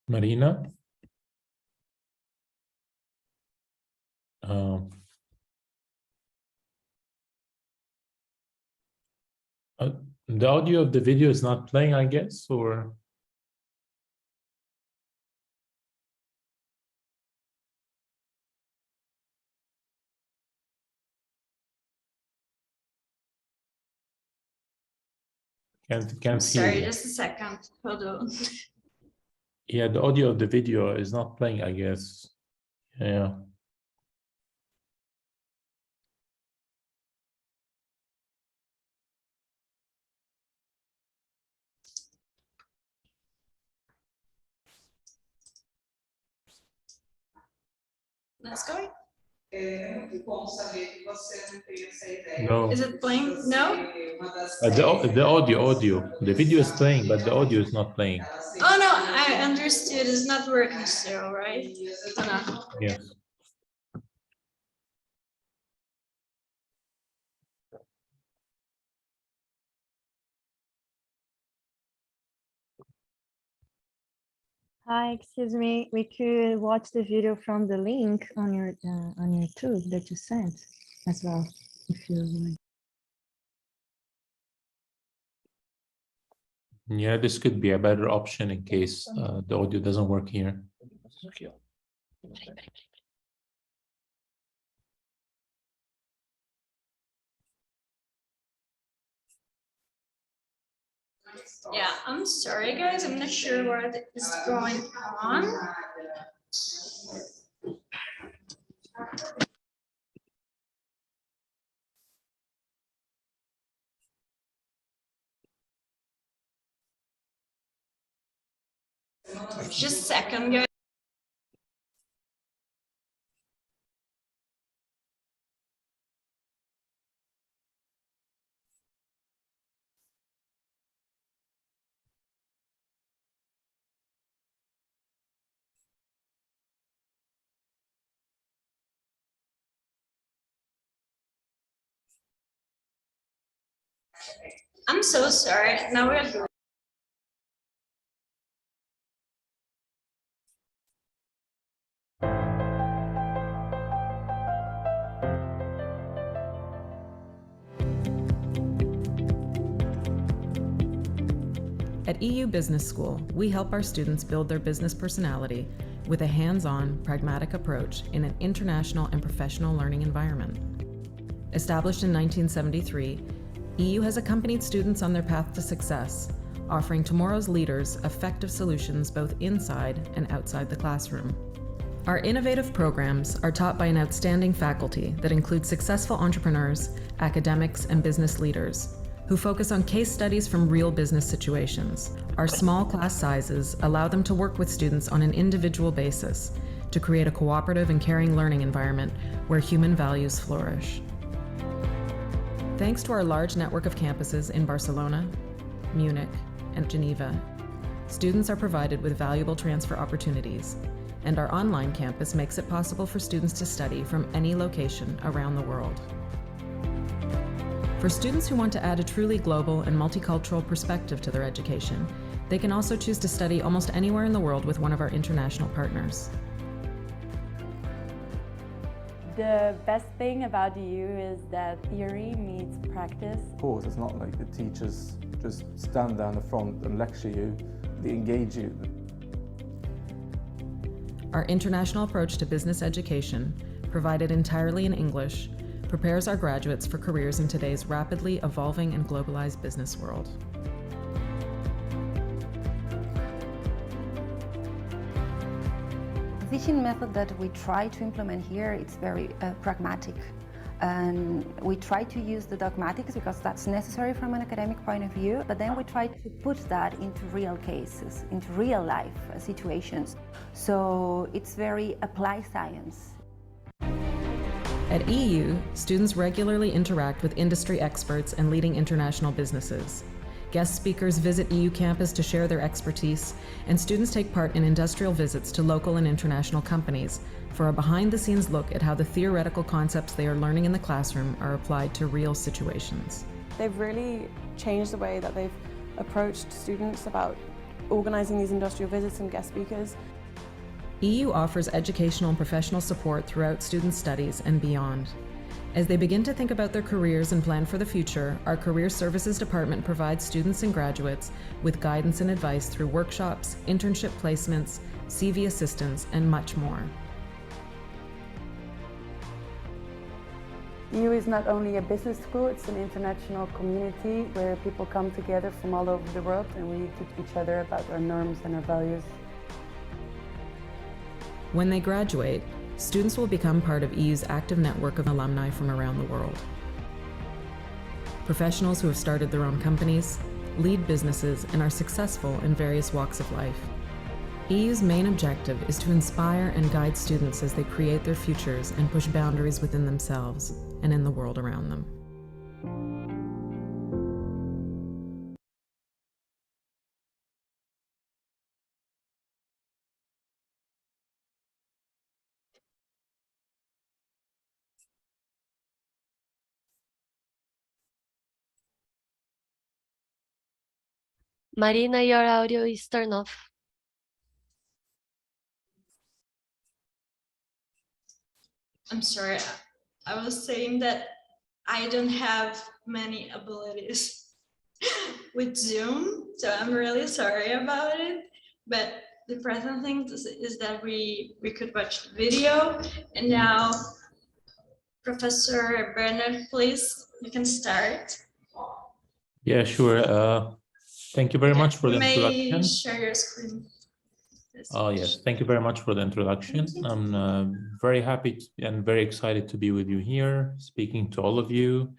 Marina? The audio of the video is not playing, I guess, or? Can't Sorry, hear. just a second. Hold on. Yeah, the audio of the video is not playing, I guess. Yeah. Let's go. No. Is it playing? No? The audio. The video is playing, but the audio is not playing. Oh no, I understood. It's not working still, right? Oh, no. Yes. Hi, excuse me. We could watch the video from the link on your tube that you sent as well, if you like. Yeah, this could be a better option in case the audio doesn't work here. Yeah, I'm sorry guys. I'm not sure what is going on. Just a second, guys. I'm so sorry. Now we're At EU Business School, we help our students build their business personality with a hands-on, pragmatic approach in an international and professional learning environment. Established in 1973, EU has accompanied students on their path to success, offering tomorrow's leaders effective solutions both inside and outside the classroom. Our innovative programs are taught by an outstanding faculty that includes successful entrepreneurs, academics, and business leaders who focus on case studies from real business situations. Our small class sizes allow them to work with students on an individual basis to create a cooperative and caring learning environment where human values flourish. Thanks to our large network of campuses in Barcelona, Munich, and Geneva, students are provided with valuable transfer opportunities, and our online campus makes it possible for students to study from any location around the world. For students who want to add a truly global and multicultural perspective to their education, they can also choose to study almost anywhere in the world with one of our international partners. The best thing about EU is that theory meets practice. Of course, it's not like the teachers just stand down the front and lecture you, they engage you. Our international approach to business education, provided entirely in English, prepares our graduates for careers in today's rapidly evolving and globalized business world. The teaching method that we try to implement here, it's very pragmatic. And we try to use the dogmatics because that's necessary from an academic point of view, but then we try to put that into real cases, into real life situations. So it's very applied science. At EU, students regularly interact with industry experts and leading international businesses. Guest speakers visit EU campus to share their expertise, and students take part in industrial visits to local and international companies for a behind-the-scenes look at how the theoretical concepts they are learning in the classroom are applied to real situations. They've really changed the way that they've approached students about organising these industrial visits and guest speakers. EU offers educational and professional support throughout student studies and beyond. As they begin to think about their careers and plan for the future, our Career Services Department provides students and graduates with guidance and advice through workshops, internship placements, CV assistance, and much more. EU is not only a business school, it's an international community where people come together from all over the world and we teach each other about our norms and our values. When they graduate, students will become part of EU's active network of alumni from around the world. Professionals who have started their own companies, lead businesses, and are successful in various walks of life. EU's main objective is to inspire and guide students as they create their futures and push boundaries within themselves and in the world around them. Marina, your audio is turned off. I'm sorry. I was saying that I don't have many abilities with Zoom, so I'm really sorry about it. But the present thing is that we could watch the video, and now, Professor Bernard, please, you can start. Yeah, sure. Thank you very much for the introduction. May share your screen. Oh, yes. Thank you very much for the introduction. I'm very happy and very excited to be with you here, speaking to all of you.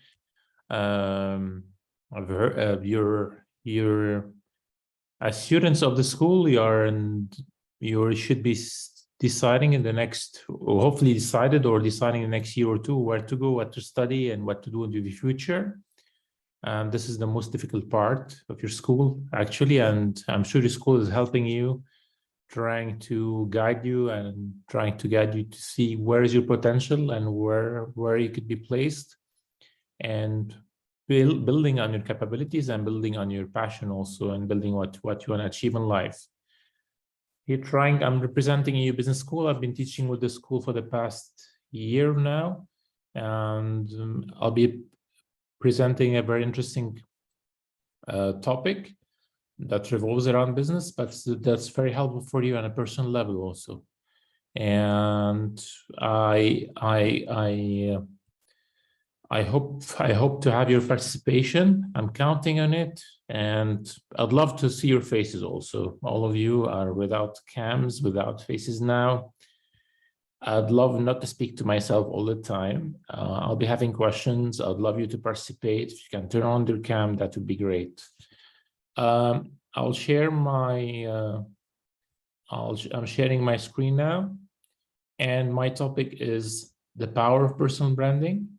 I've heard you're as students of the school, you should be deciding in the next, or hopefully decided or deciding the next year or two where to go, what to study, and what to do in the future. And this is the most difficult part of your school, actually, and I'm sure your school is helping you, trying to guide you and trying to guide you to see where is your potential and where you could be placed, and building on your capabilities and building on your passion also, and building what you want to achieve in life. I'm representing EU Business School. I've been teaching with the school for the past year now, and I'll be presenting a very interesting topic that revolves around business, but that's very helpful for you on a personal level also. And I hope to have your participation. I'm counting on it, and I'd love to see your faces also. All of you are without cams, without faces now. I'd love not to speak to myself all the time. I'll be having questions. I'd love you to participate. If you can turn on your cam, that would be great. I'll share my, I'm sharing my screen now, and my topic is the power of personal branding.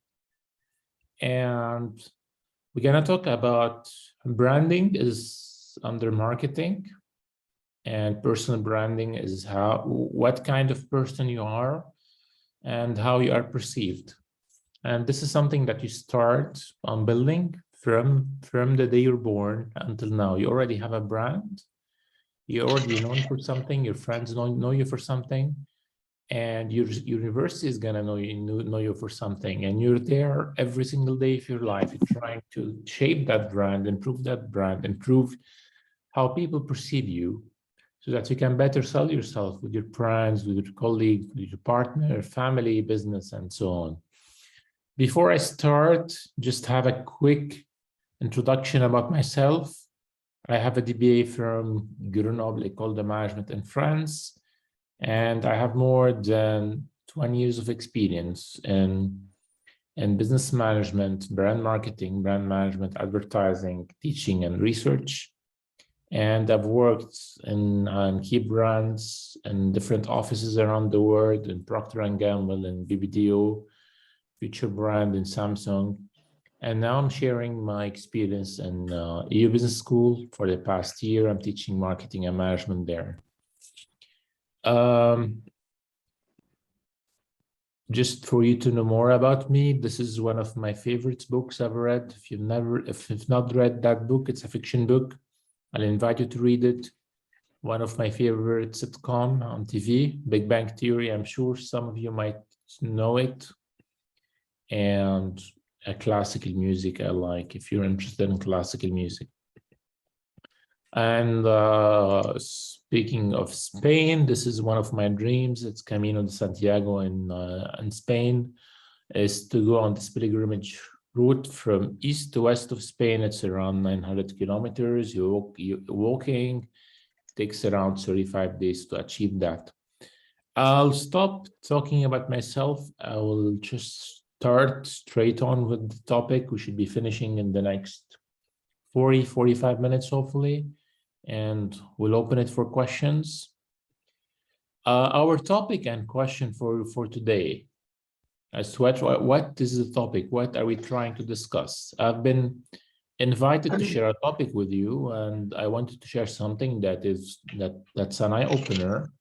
And we're gonna talk about branding is under marketing, and personal branding is what kind of person you are and how you are perceived. And this is something that you start on building from the day you're born until now. You already have a brand. You're already known for something. Your friends know you for something, and your university is gonna know you for something. And you're there every single day of your life. You're trying to shape that brand, improve how people perceive you, so that you can better sell yourself with your friends, with your colleagues, with your partner, family, business, and so on. Before I start, just have a quick introduction about myself. I have a DBA from Grenoble École de Management in France, and I have more than 20 years of experience in business management, brand marketing, brand management, advertising, teaching, and research. And I've worked on key brands in different offices around the world, in Procter & Gamble, in BBDO, Future Brand, in Samsung. And now I'm sharing my experience in EU Business School. For the past year, I'm teaching marketing and management there. Just for you to know more about me, this is one of my favorite books I've read. If you've not read that book, it's a fiction book. I'll invite you to read it. one of my favorite sitcom on TV, Big Bang Theory. I'm sure some of you might know it. And classical music I like, if you're interested in classical music. And speaking of Spain, this is one of my dreams. It's Camino de Santiago in Spain, is to go on this pilgrimage route from east to west of Spain. It's around 900 kilometers. You're walking, takes around 35 days to achieve that. I'll stop talking about myself. I will just start straight on with the topic. We should be finishing in the next 45 minutes, hopefully, and we'll open it for questions. Our topic and question for today, as to what is the topic? What are we trying to discuss? I've been invited to share a topic with you, and I wanted to share something that's an eye-opener,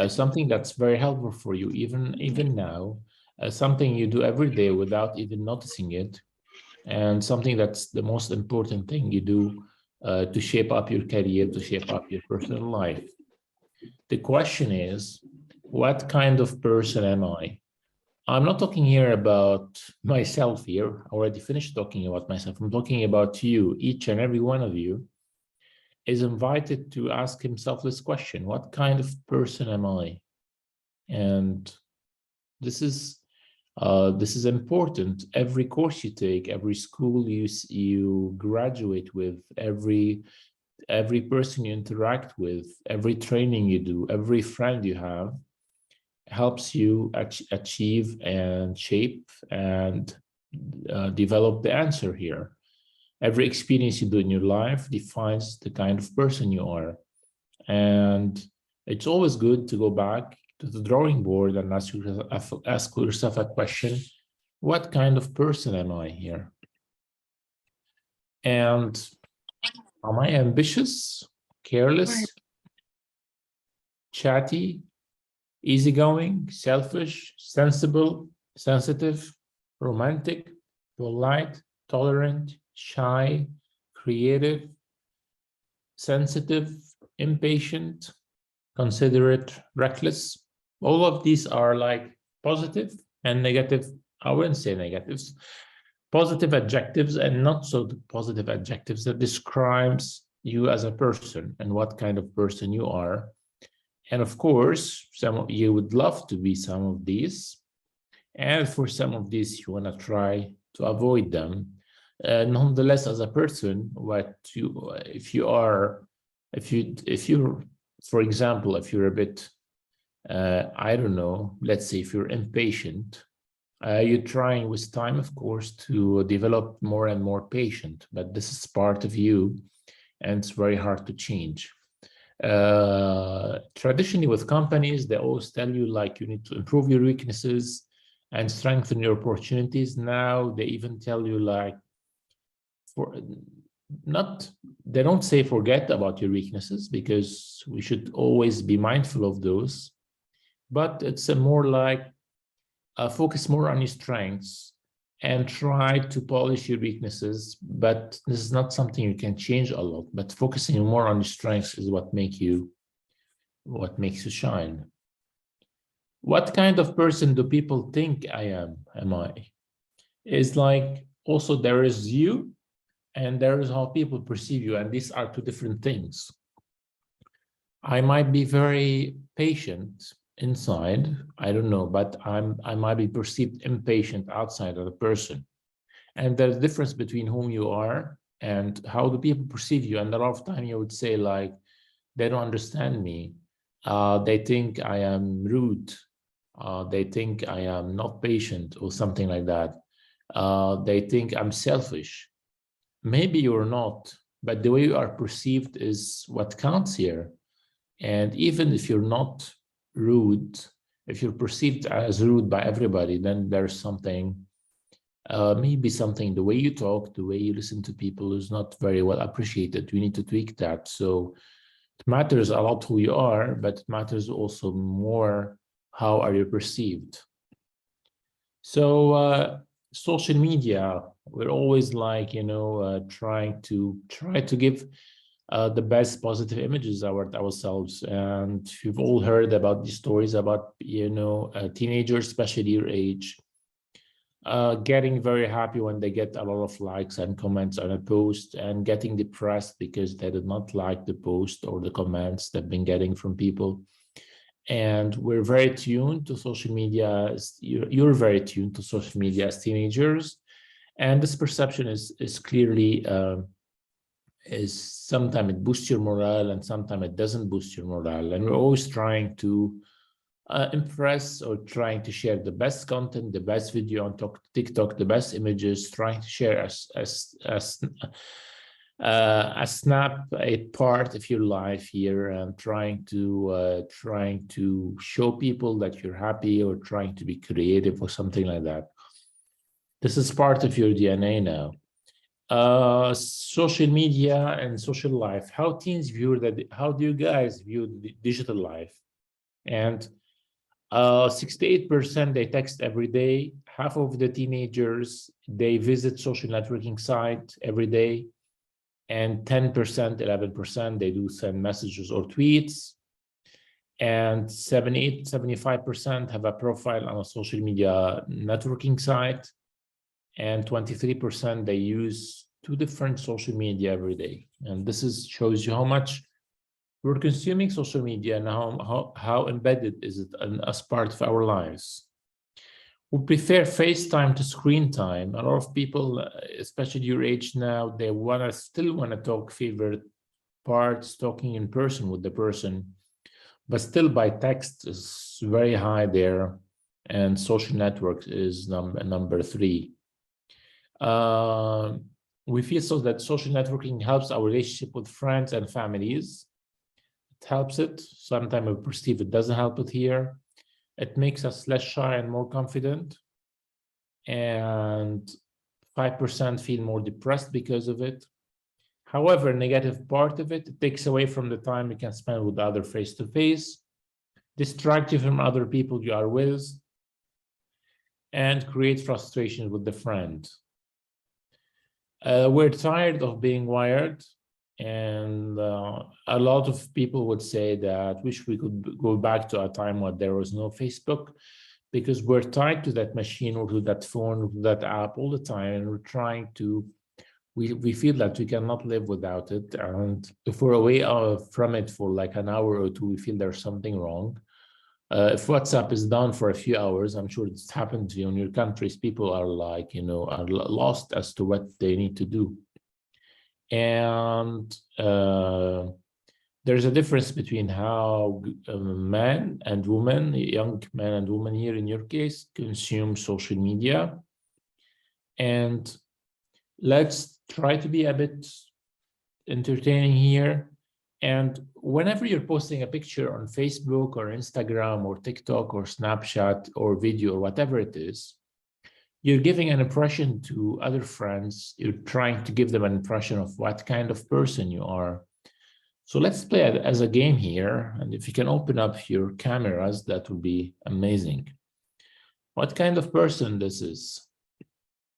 something that's very helpful for you even now. Something you do every day without even noticing it, and something that's the most important thing you do to shape up your career, to shape up your personal life. The question is, what kind of person am I? I'm not talking here about myself here. I already finished talking about myself. I'm talking about you. Each and every one of you is invited to ask himself this question: what kind of person am I? And this is important. Every course you take, every school you graduate with, every person you interact with, every training you do, every friend you have, helps you achieve and shape and develop the answer here. Every experience you do in your life defines the kind of person you are. And it's always good to go back to the drawing board and ask yourself a question: what kind of person am I here? And am I ambitious, careless, chatty, easygoing, selfish, sensible, sensitive, romantic, polite, tolerant, shy, creative, sensitive, impatient, considerate, reckless? All of these are like positive and negative. I wouldn't say negatives, positive adjectives and not so positive adjectives that describes you as a person and what kind of person you are. And of course, some of you would love to be some of these. And for some of these, you want to try to avoid them. Nonetheless, as a person, if you're, for example, if you're a bit, I don't know, let's say if you're impatient, you're trying with time, of course, to develop more and more patient, but this is part of you and it's very hard to change. Traditionally with companies, they always tell you like you need to improve your weaknesses and strengthen your opportunities. Now they even tell you like, they don't say forget about your weaknesses, because we should always be mindful of those, but it's a more like focus more on your strengths and try to polish your weaknesses. But this is not something you can change a lot, but focusing more on your strengths is what makes you shine. What kind of person do people think I am I? It's like, also there is you and there is how people perceive you, and these are two different things. I might be very patient inside, I don't know, but I might be perceived impatient outside of the person. And there's a difference between whom you are and how do people perceive you. And a lot of time you would say like, they don't understand me. They think I am rude. They think I am not patient or something like that. They think I'm selfish. Maybe you're not, but the way you are perceived is what counts here. And even if you're not rude, if you're perceived as rude by everybody, then there's something, maybe something, the way you talk, the way you listen to people is not very well appreciated. We need to tweak that. So it matters a lot who you are, but it matters also more how are you perceived. So social media, we're always like, trying to give the best positive images about ourselves. And you've all heard about these stories about, you know, teenagers, especially your age, getting very happy when they get a lot of likes and comments on a post, and getting depressed because they did not like the post or the comments they've been getting from people. And we're very tuned to social media. You're very tuned to social media as teenagers. And this perception is clearly, sometimes it boosts your morale and sometimes it doesn't boost your morale. And we're always trying to impress, or trying to share the best content, the best video on TikTok, the best images, trying to share a snap, a part of your life here, and trying to show people that you're happy, or trying to be creative or something like that. This is part of your DNA now. Social media and social life, how teens view that, how do you guys view the digital life? And 68% they text every day. Half of the teenagers, they visit social networking site every day. And 10%, 11%, they do send messages or tweets. And 75% have a profile on a social media networking site. And 23% they use 2 different social media every day. And this shows you how much we're consuming social media and how embedded is it as part of our lives. We prefer FaceTime to screen time. A lot of people, especially your age now, they still want to talk favorite parts, talking in person with the person, but still by text is very high there, and social networks is number 3. We feel so that social networking helps our relationship with friends and families. It helps it. Sometimes we perceive it doesn't help it here. It makes us less shy and more confident. And 5% feel more depressed because of it. However, negative part of it takes away from the time you can spend with other face-to-face, distract you from other people you are with, and create frustration with the friend. We're tired of being wired, and a lot of people would say that wish we could go back to a time when there was no Facebook, because we're tied to that machine or to that phone or to that app all the time, and we're trying to, we feel that we cannot live without it. And if we're away from it for like an hour or 2, we feel there's something wrong. If WhatsApp is down for a few hours, I'm sure it's happened to you in your countries, people are like, you know, are lost as to what they need to do. And there's a difference between how men and women, young men and women here in your case, consume social media. And let's try to be a bit entertaining here. And whenever you're posting a picture on Facebook or Instagram or TikTok or Snapchat or video or whatever it is, you're giving an impression to other friends. You're trying to give them an impression of what kind of person you are. So let's play it as a game here. And if you can open up your cameras, that would be amazing. What kind of person this is?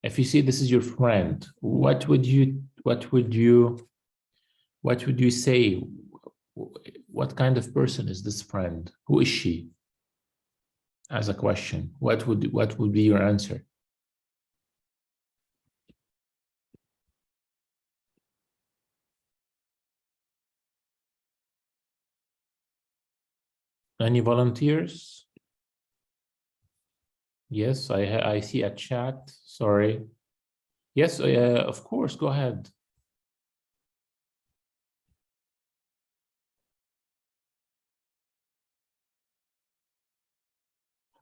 If you see this is your friend, what would you say? What kind of person is this friend? Who is she? As a question, what would be your answer? Any volunteers? Yes, I see a chat. Sorry. Yes, of course, go ahead.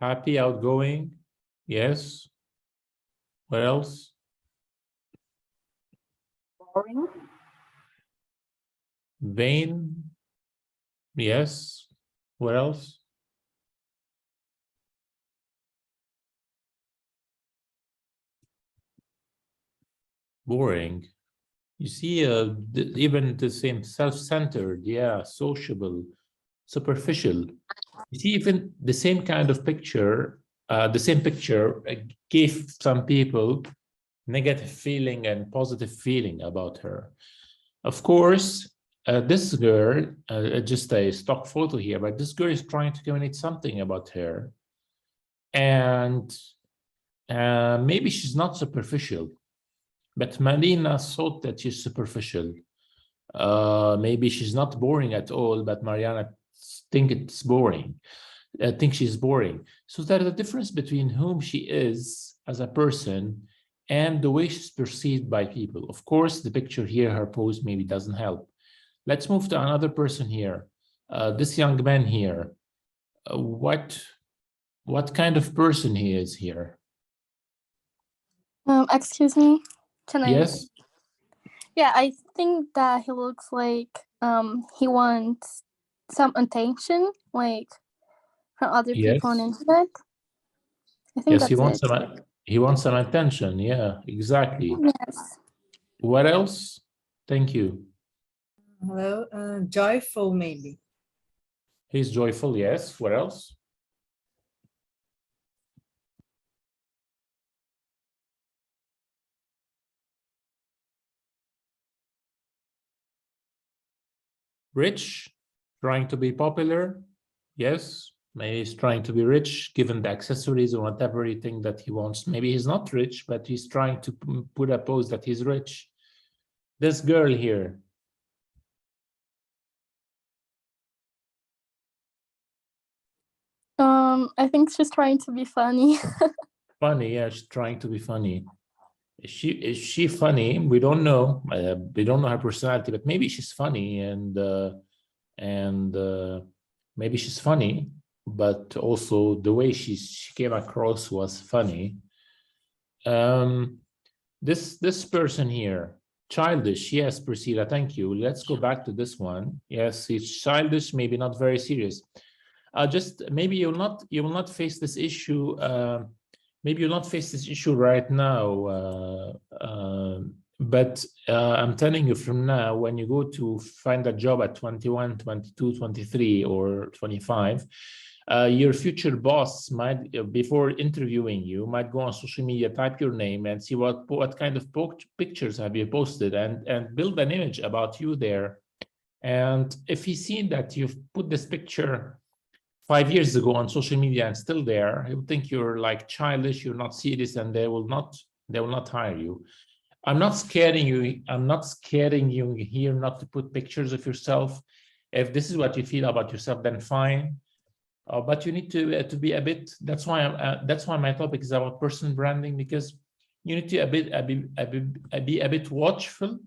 Happy, outgoing. Yes. What else? Boring. Vain. Yes. What else? Boring. You see, even the same self-centered, yeah, sociable, superficial. You see, even the same kind of picture, gave some people negative feeling and positive feeling about her. Of course, this girl, just a stock photo here, but this girl is trying to communicate something about her. And maybe she's not superficial, but Marina thought that she's superficial. Maybe she's not boring at all, but Mariana think it's boring. I think she's boring. So there's a difference between whom she is as a person and the way she's perceived by people. Of course, the picture here, her pose maybe doesn't help. Let's move to another person here. This young man here. What kind of person he is here? Excuse me. Can I? Yes. Yeah, I think that he looks like he wants some attention, like from other people on the internet. I think Yes, that's he wants some attention. Yeah, exactly. Yes. What else? Thank you. Hello, joyful maybe. He's joyful, yes. What else? Rich, trying to be popular. Yes, maybe he's trying to be rich, given the accessories or whatever he thinks that he wants. Maybe he's not rich, but he's trying to put a pose that he's rich. This girl here. I think she's trying to be funny. Funny, yeah, she's trying to be funny. Is she funny? We don't know. We don't know her personality, but maybe she's funny, and maybe she's funny, but also the way she came across was funny. This person here, childish. Yes, Priscilla, thank you. Let's go back to this one. Yes, he's childish, maybe not very serious. Just maybe you will not face this issue. Maybe you'll not face this issue right now, but I'm telling you from now, when you go to find a job at 21, 22, 23, or 25, your future boss might, before interviewing you, might go on social media, type your name and see what kind of pictures have you posted, and build an image about you there. And if he's seen that you've put this picture 5 years ago on social media and still there, he would think you're like childish, you're not serious, and they will not hire you. I'm not scaring you. I'm not scaring you here not to put pictures of yourself. If this is what you feel about yourself, then fine. But you need to be a bit. That's why my topic is about personal branding, because you need to be a bit watchful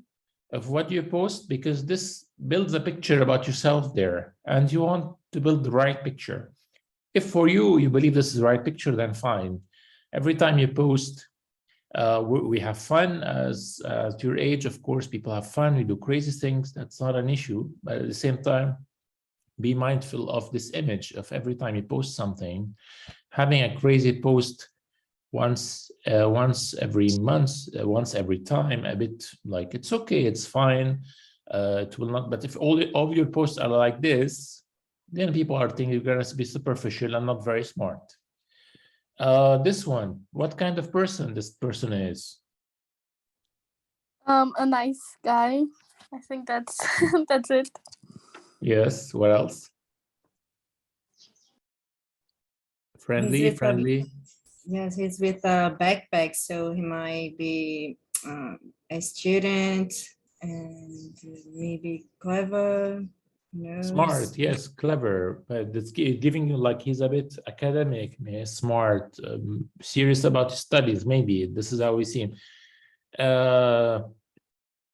of what you post, because this builds a picture about yourself there, and you want to build the right picture. If for you believe this is the right picture, then fine. Every time you post, we have fun. As your age, of course, people have fun. We do crazy things. That's not an issue. But at the same time, be mindful of this image of every time you post something, having a crazy post once every month, once every time, a bit like, it's okay, it's fine. It will not. But if all of your posts are like this, then people are thinking you're going to be superficial and not very smart. This one, what kind of person this person is? A nice guy. I think that's that's it. Yes, what else? Friendly. Yes, he's with a backpack, so he might be a student and maybe clever. Smart, yes, clever, but it's giving you like he's a bit academic, smart, serious about his studies. Maybe this is how we see him.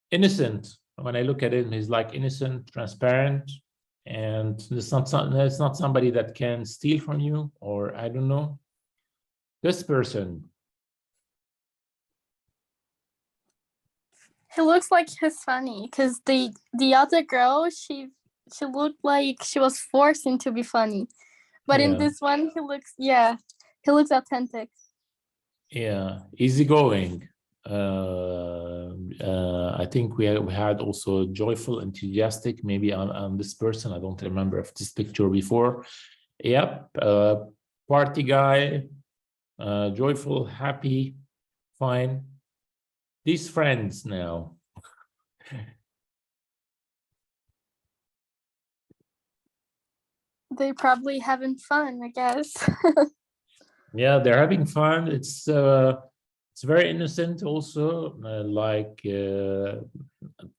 Innocent. When I look at him, he's like innocent, transparent, and it's not somebody that can steal from you, or I don't know. This person. He looks like he's funny, because the other girl, she looked like she was forcing to be funny, but in this one he looks authentic. Yeah, easygoing. I think we had also joyful, enthusiastic, maybe on this person. I don't remember if this picture before. Yep, party guy, joyful, happy, fine. These friends now. They probably having fun, I guess. Yeah, they're having fun. It's very innocent also,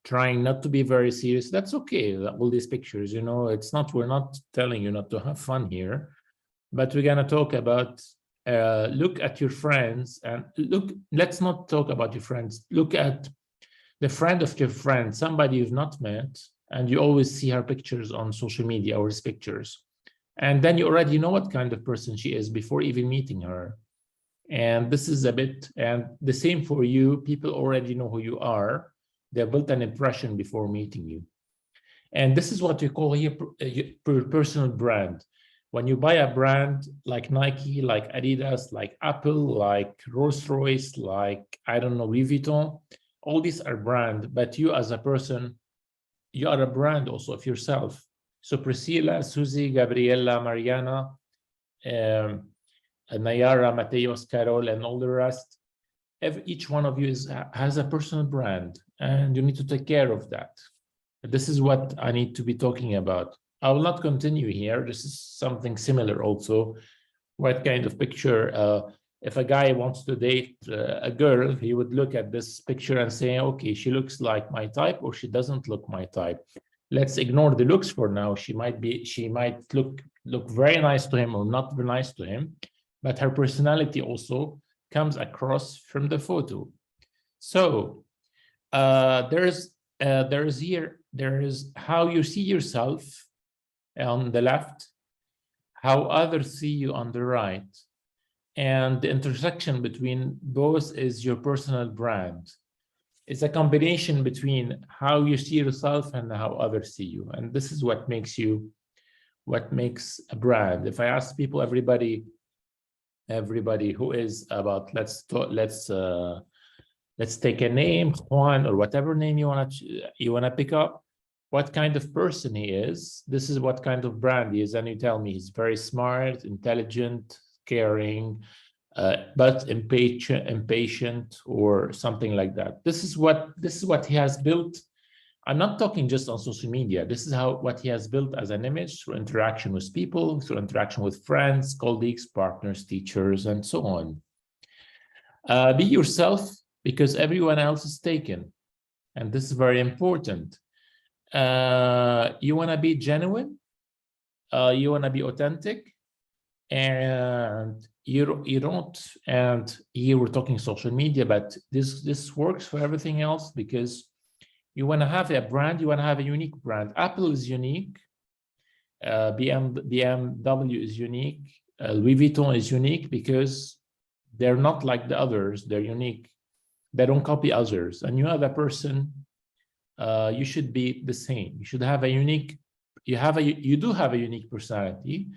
trying not to be very serious. That's okay. All these pictures, you know, we're not telling you not to have fun here, but we're gonna talk about look at your friends and let's not talk about your friends. Look at the friend of your friend, somebody you've not met, and you always see her pictures on social media or his pictures. And then you already know what kind of person she is before even meeting her. And this is and the same for you. People already know who you are. They built an impression before meeting you. And this is what we call here personal brand. When you buy a brand like Nike, like Adidas, like Apple, like Rolls-Royce, like, I don't know, Louis Vuitton, all these are brand, but you as a person, you are a brand also of yourself. So Priscilla, Susie, Gabriella, Mariana, Nayara, Mateos, Carol, and all the rest, each one of you has a personal brand, and you need to take care of that. This is what I need to be talking about. I will not continue here. This is something similar also. What kind of picture, if a guy wants to date a girl, he would look at this picture and say, okay, she looks like my type or she doesn't look my type. Let's ignore the looks for now. She might look very nice to him or not very nice to him, but her personality also comes across from the photo. So there is how you see yourself on the left, how others see you on the right, and the intersection between both is your personal brand. It's a combination between how you see yourself and how others see you, and this is what makes a brand. If I ask people, everybody who is about, let's take a name, Juan, or whatever name you wanna pick up, what kind of person he is, this is what kind of brand he is, and you tell me he's very smart, intelligent, caring, but impatient, or something like that. This is what he has built. I'm not talking just on social media. This is what he has built as an image through interaction with people, through interaction with friends, colleagues, partners, teachers, and so on. Be yourself, because everyone else is taken, and this is very important. You want to be genuine, you want to be authentic, and you don't. And here we're talking social media, but this works for everything else, because you want to have a brand, you want to have a unique brand. Apple is unique, BMW is unique, Louis Vuitton is unique, because they're not like the others. They're unique. They don't copy others. And you are the person. You should be the same. You should have a unique. You do have a unique personality,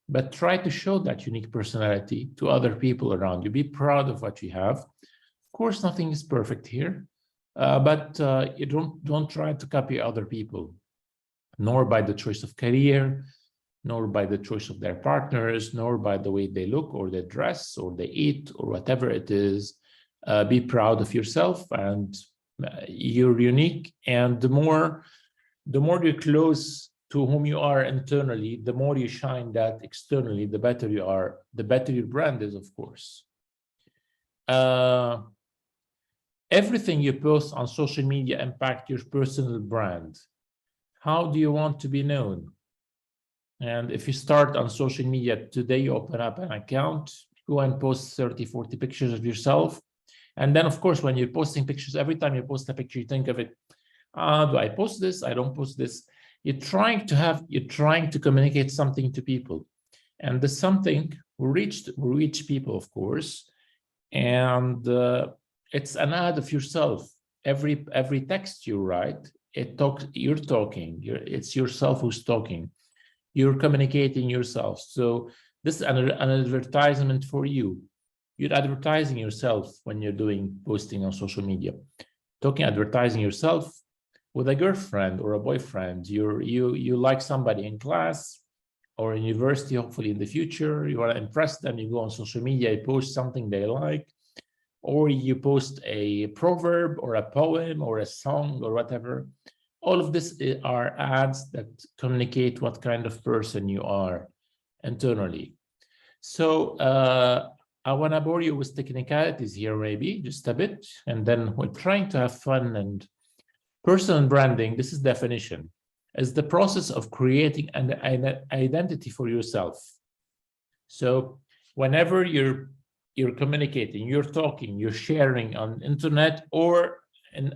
but try to show that unique personality to other people around you. Be proud of what you have. Of course, nothing is perfect here, but you don't try to copy other people, nor by the choice of career, nor by the choice of their partners, nor by the way they look or they dress or they eat or whatever it is. Be proud of yourself, and you're unique. And the more you're close to whom you are internally, the more you shine that externally, the better you are, the better your brand is, of course. Everything you post on social media impacts your personal brand. How do you want to be known? And if you start on social media today, you open up an account, go and post 30, 40 pictures of yourself. And then, of course, when you're posting pictures, every time you post a picture, you think of it, do I post this? I don't post this. You're trying to communicate something to people. And the something will reach people, of course. And it's an ad of yourself. Every text you write, you're talking. It's yourself who's talking. You're communicating yourself. So this is an advertisement for you. You're advertising yourself when you're posting on social media. Advertising yourself with a girlfriend or a boyfriend. You like somebody in class or in university, hopefully in the future. You want to impress them. You go on social media, you post something they like, or you post a proverb or a poem or a song or whatever. All of this are ads that communicate what kind of person you are internally. So I want to bore you with technicalities here, maybe just a bit, and then we're trying to have fun. And personal branding, this is definition, is the process of creating an identity for yourself. So whenever you're communicating, you're talking, you're sharing on internet or in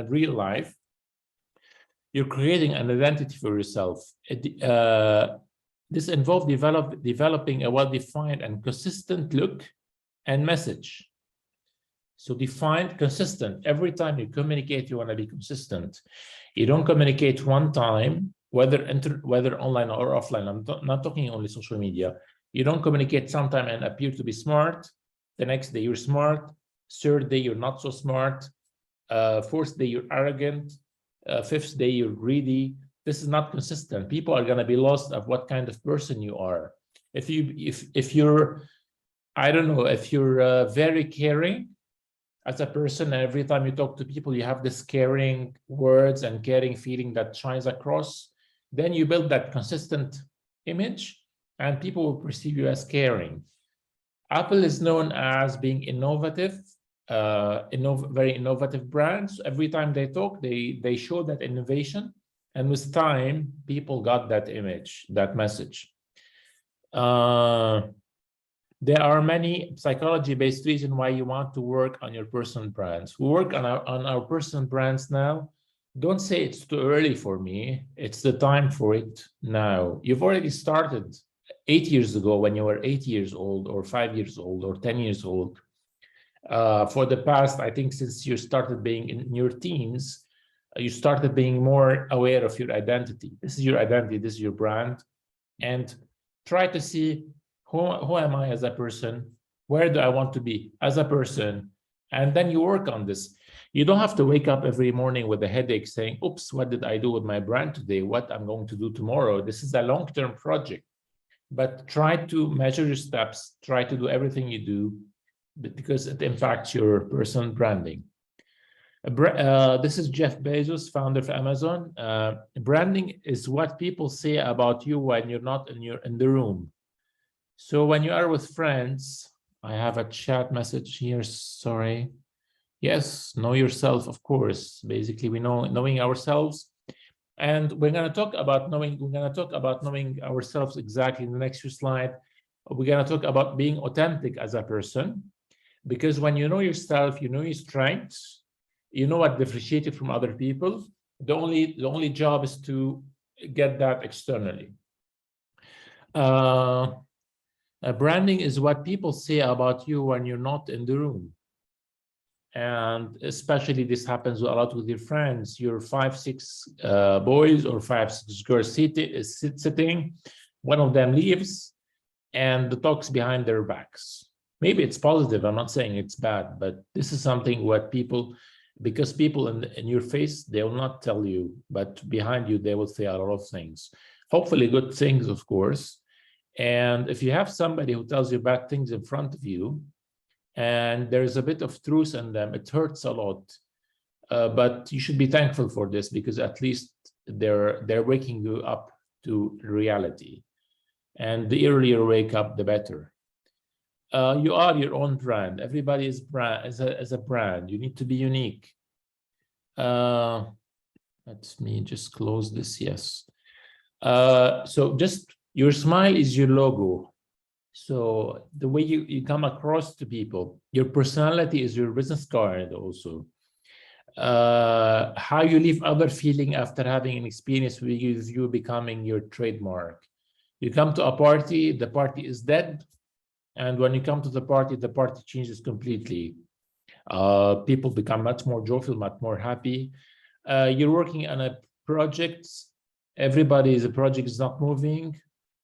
real life, you're creating an identity for yourself. This involves developing a well-defined and consistent look and message. So defined, consistent. Every time you communicate, you want to be consistent. You don't communicate one time, whether online or offline. I'm not talking only social media. You don't communicate sometime and appear to be smart. The next day you're smart. Third day you're not so smart. Fourth day you're arrogant. Fifth day you're greedy. This is not consistent. People are going to be lost of what kind of person you are. If you're, I don't know, if you're very caring as a person, and every time you talk to people, you have this caring words and caring feeling that shines across, then you build that consistent image and people will perceive you as caring. Apple is known as being innovative, very innovative brands. Every time they talk, they show that innovation. And with time, people got that image, that message. There are many psychology-based reasons why you want to work on your personal brands. We work on our personal brands now. Don't say it's too early for me. It's the time for it now. You've already started 8 years ago when you were 8 years old or 5 years old or 10 years old. For the past, I think since you started being in your teens, you started being more aware of your identity. This is your identity, this is your brand. And try to see who am I as a person? Where do I want to be as a person? And then you work on this. You don't have to wake up every morning with a headache saying, oops, what did I do with my brand today? What I'm going to do tomorrow? This is a long-term project. But try to measure your steps, try to do everything you do because it impacts your personal branding. This is Jeff Bezos, founder of Amazon. Branding is what people say about you when you're not in the room. So when you are with friends, I have a chat message here, sorry. Yes, know yourself, of course. Basically, we know knowing ourselves. And we're going to talk about knowing ourselves exactly in the next few slides. We're going to talk about being authentic as a person, because when you know yourself, you know your strengths, you know what differentiates you from other people. The only job is to get that externally. Branding is what people say about you when you're not in the room. And especially this happens a lot with your friends. You're 5, 6 boys or 5, 6 girls sitting. One of them leaves and the talks behind their backs. Maybe it's positive. I'm not saying it's bad, but this is something what people, because people in your face, they will not tell you, but behind you, they will say a lot of things. Hopefully good things, of course. And if you have somebody who tells you bad things in front of you, and there's a bit of truth in them, it hurts a lot. But you should be thankful for this because at least they're waking you up to reality. And the earlier you wake up, the better. You are your own brand. Everybody is a brand. You need to be unique. Let me just close this. Yes. So just your smile is your logo. So the way you come across to people, your personality is your business card also. How you leave others feeling after having an experience with you becoming your trademark. You come to a party, the party is dead. And when you come to the party changes completely. People become much more joyful, much more happy. You're working on a project. The project is not moving.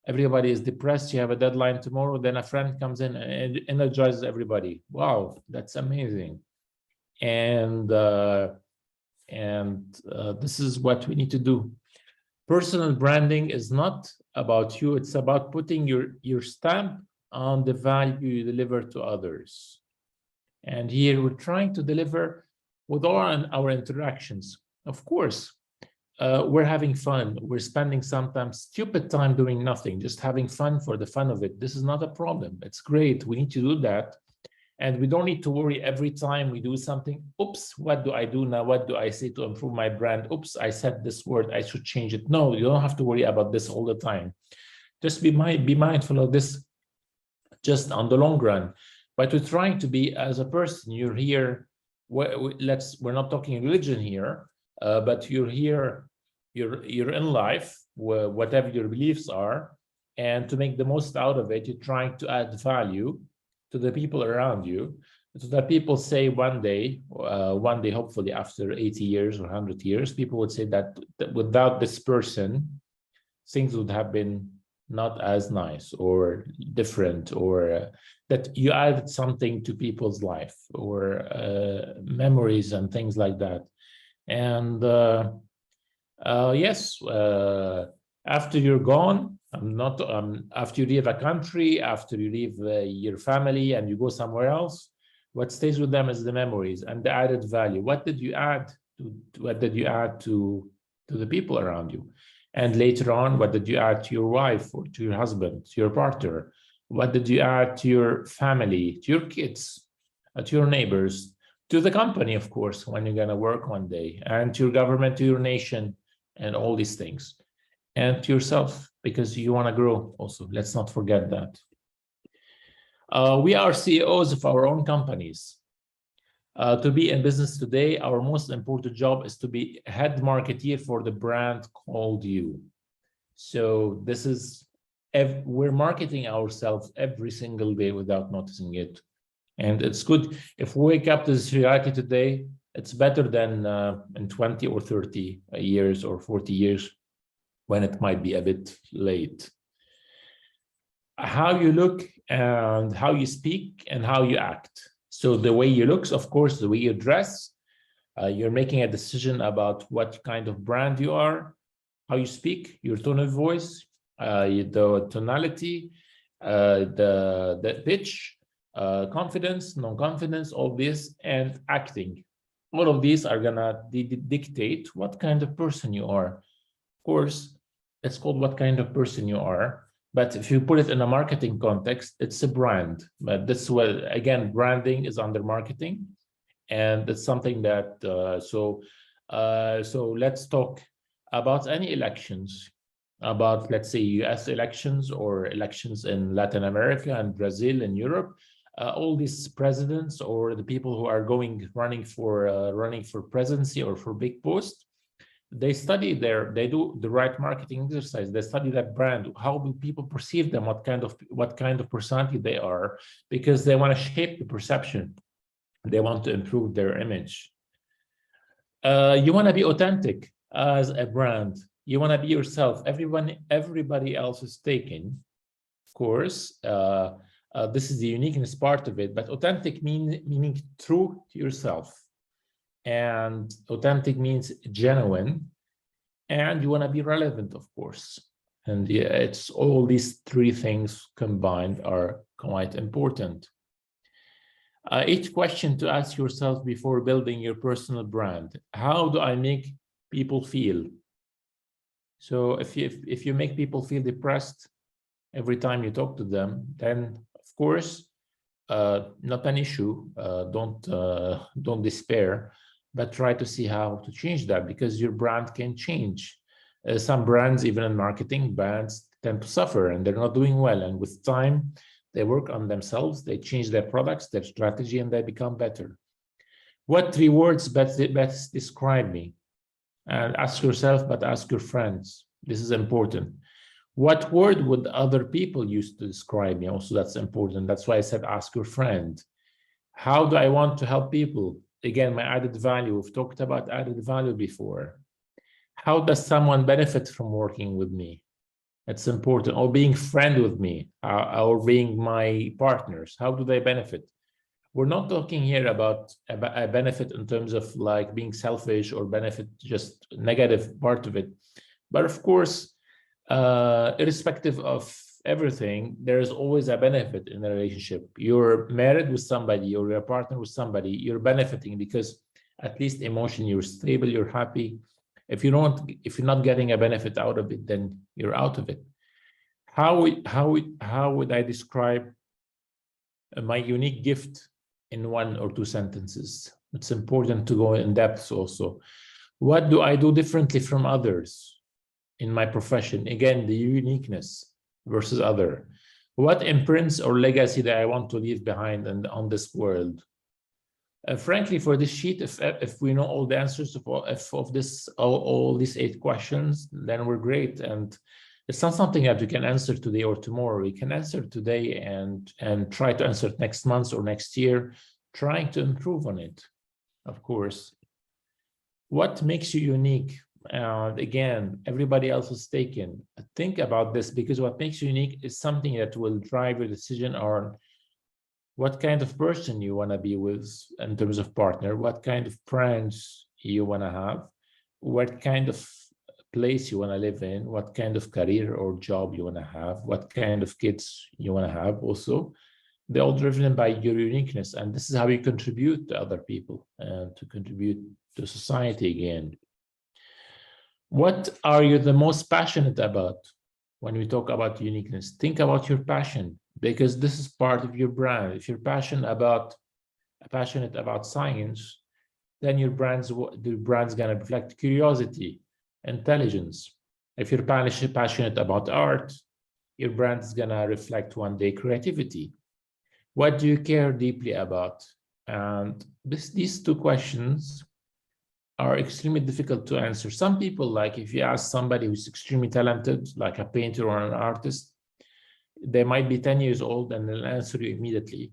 Everybody is depressed. You have a deadline tomorrow. Then a friend comes in and energizes everybody. Wow, that's amazing. And this is what we need to do. Personal branding is not about you. It's about putting your stamp on the value you deliver to others. And here we're trying to deliver with all our interactions. Of course, we're having fun. We're spending sometimes stupid time doing nothing, just having fun for the fun of it. This is not a problem. It's great. We need to do that. And we don't need to worry every time we do something. Oops, what do I do now? What do I say to improve my brand? Oops, I said this word, I should change it. No, you don't have to worry about this all the time. Just be mindful of this just on the long run. But we're trying to be, as a person, you're here, we're not talking religion here, but you're here, you're in life, whatever your beliefs are, and to make the most out of it, you're trying to add value to the people around you, so that people say one day, hopefully after 80 years or 100 years, people would say that without this person, things would have been not as nice or different, or that you added something to people's life, or memories and things like that. And yes, after you're gone, after you leave a country, after you leave your family and you go somewhere else, what stays with them is the memories and the added value. What did you add to the people around you? And later on, what did you add to your wife or to your husband, to your partner? What did you add to your family, to your kids, to your neighbors, to the company, of course, when you're going to work one day, and to your government, to your nation, and all these things, and to yourself, because you want to grow also. Let's not forget that. We are CEOs of our own companies. To be in business today, our most important job is to be head marketeer for the brand called you. So this is, we're marketing ourselves every single day without noticing it. And it's good if we wake up to this reality today, it's better than in 20 or 30 years or 40 years when it might be a bit late. How you look and how you speak and how you act. So the way you look, of course, the way you dress, you're making a decision about what kind of brand you are, how you speak, your tone of voice, the tonality, the pitch, confidence, non-confidence, all this, and acting. All of these are gonna dictate what kind of person you are. Of course, it's called what kind of person you are. But if you put it in a marketing context, it's a brand. But this way, again, branding is under marketing, and it's something that. So let's talk about any elections, about, let's say, U.S. elections or elections in Latin America and Brazil and Europe. All these presidents or the people who are running for presidency or for big posts. They study they do the right marketing exercise. They study that brand. How do people perceive them? What kind of personality they are? Because they want to shape the perception. They want to improve their image. You want to be authentic as a brand. You want to be yourself. Everybody else is taken. Of course, this is the uniqueness part of it. But authentic meaning true to yourself. And authentic means genuine, and you want to be relevant, of course. And yeah, it's all these three things combined are quite important. Each question to ask yourself before building your personal brand: how do I make people feel? So if you make people feel depressed every time you talk to them, then of course, not an issue. Don't despair. But try to see how to change that, because your brand can change. Some brands, even in marketing, brands tend to suffer and they're not doing well. And with time, they work on themselves, they change their products, their strategy, and they become better. What three words best describe me? And ask yourself, but ask your friends. This is important. What word would other people use to describe me? Also, that's important. That's why I said ask your friend. How do I want to help people? Again, my added value. We've talked about added value before. How does someone benefit from working with me? It's important. Or being friend with me, or being my partners. How do they benefit? We're not talking here about a benefit in terms of like being selfish or benefit, just negative part of it. But of course, irrespective of everything, there is always a benefit in a relationship. You're married with somebody or you're a partner with somebody, you're benefiting because at least emotionally you're stable, you're happy, If you're not getting a benefit out of it, then you're out of it. How would I describe my unique gift in 1 or 2 sentences? It's important to go in depth also. What do I do differently from others in my profession? Again, the uniqueness versus other. What imprints or legacy that I want to leave behind and on this world? Frankly, for this sheet, if we know all the answers of all these 8 questions, then we're great. And it's not something that we can answer today or tomorrow. We can answer today and try to answer it next month or next year, trying to improve on it, of course. What makes you unique? Again, everybody else is taken. Think about this, because what makes you unique is something that will drive your decision on what kind of person you want to be with in terms of partner, what kind of friends you want to have, what kind of place you want to live in, what kind of career or job you want to have, what kind of kids you want to have also. They're all driven by your uniqueness, and this is how you contribute to other people and to contribute to society again. What are you the most passionate about when we talk about uniqueness? Think about your passion, because this is part of your brand. If you're passionate about science, then your brand's going to reflect curiosity, intelligence. If you're passionate about art, your brand is going to reflect one day creativity. What do you care deeply about? And these 2 questions are extremely difficult to answer. Some people, like if you ask somebody who's extremely talented, like a painter or an artist, they might be 10 years old and they'll answer you immediately.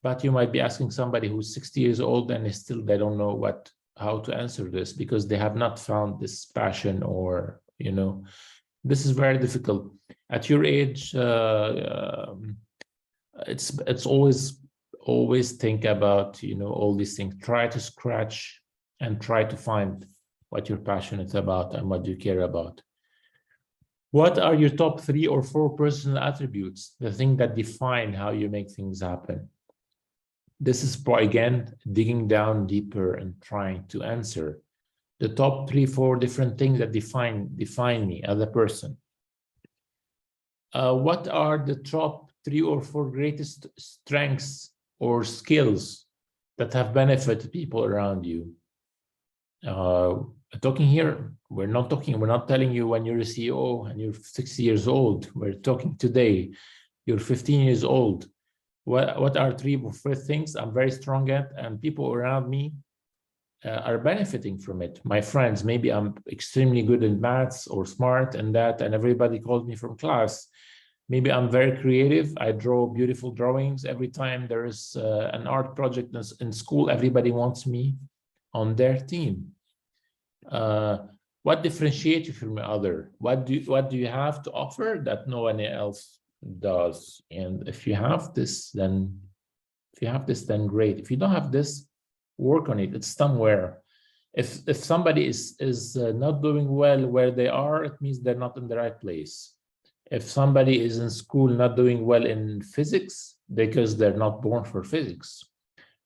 But you might be asking somebody who's 60 years old and they don't know how to answer this, because they have not found this passion, or, this is very difficult. At your age, it's always think about, all these things. Try to scratch and try to find what you're passionate about and what you care about. What are your top 3 or 4 personal attributes, the thing that define how you make things happen? This is, again, digging down deeper and trying to answer the top 3, 4 different things that define me as a person. What are the top 3 or 4 greatest strengths or skills that have benefited people around you? Talking here, we're not telling you when you're a CEO and you're 60 years old. We're talking today, you're 15 years old. What are 3 or 4 things I'm very strong at, and people around me are benefiting from it? My friends, maybe I'm extremely good in maths or smart and that, and everybody calls me from class. Maybe I'm very creative. I draw beautiful drawings. Every time there is an art project in school, everybody wants me on their team. What differentiates you from the other? What do you have to offer that no one else does? And if you have this, then great. If you don't have this, work on it. It's somewhere. If somebody is not doing well where they are, it means they're not in the right place. If somebody is in school not doing well in physics, because they're not born for physics,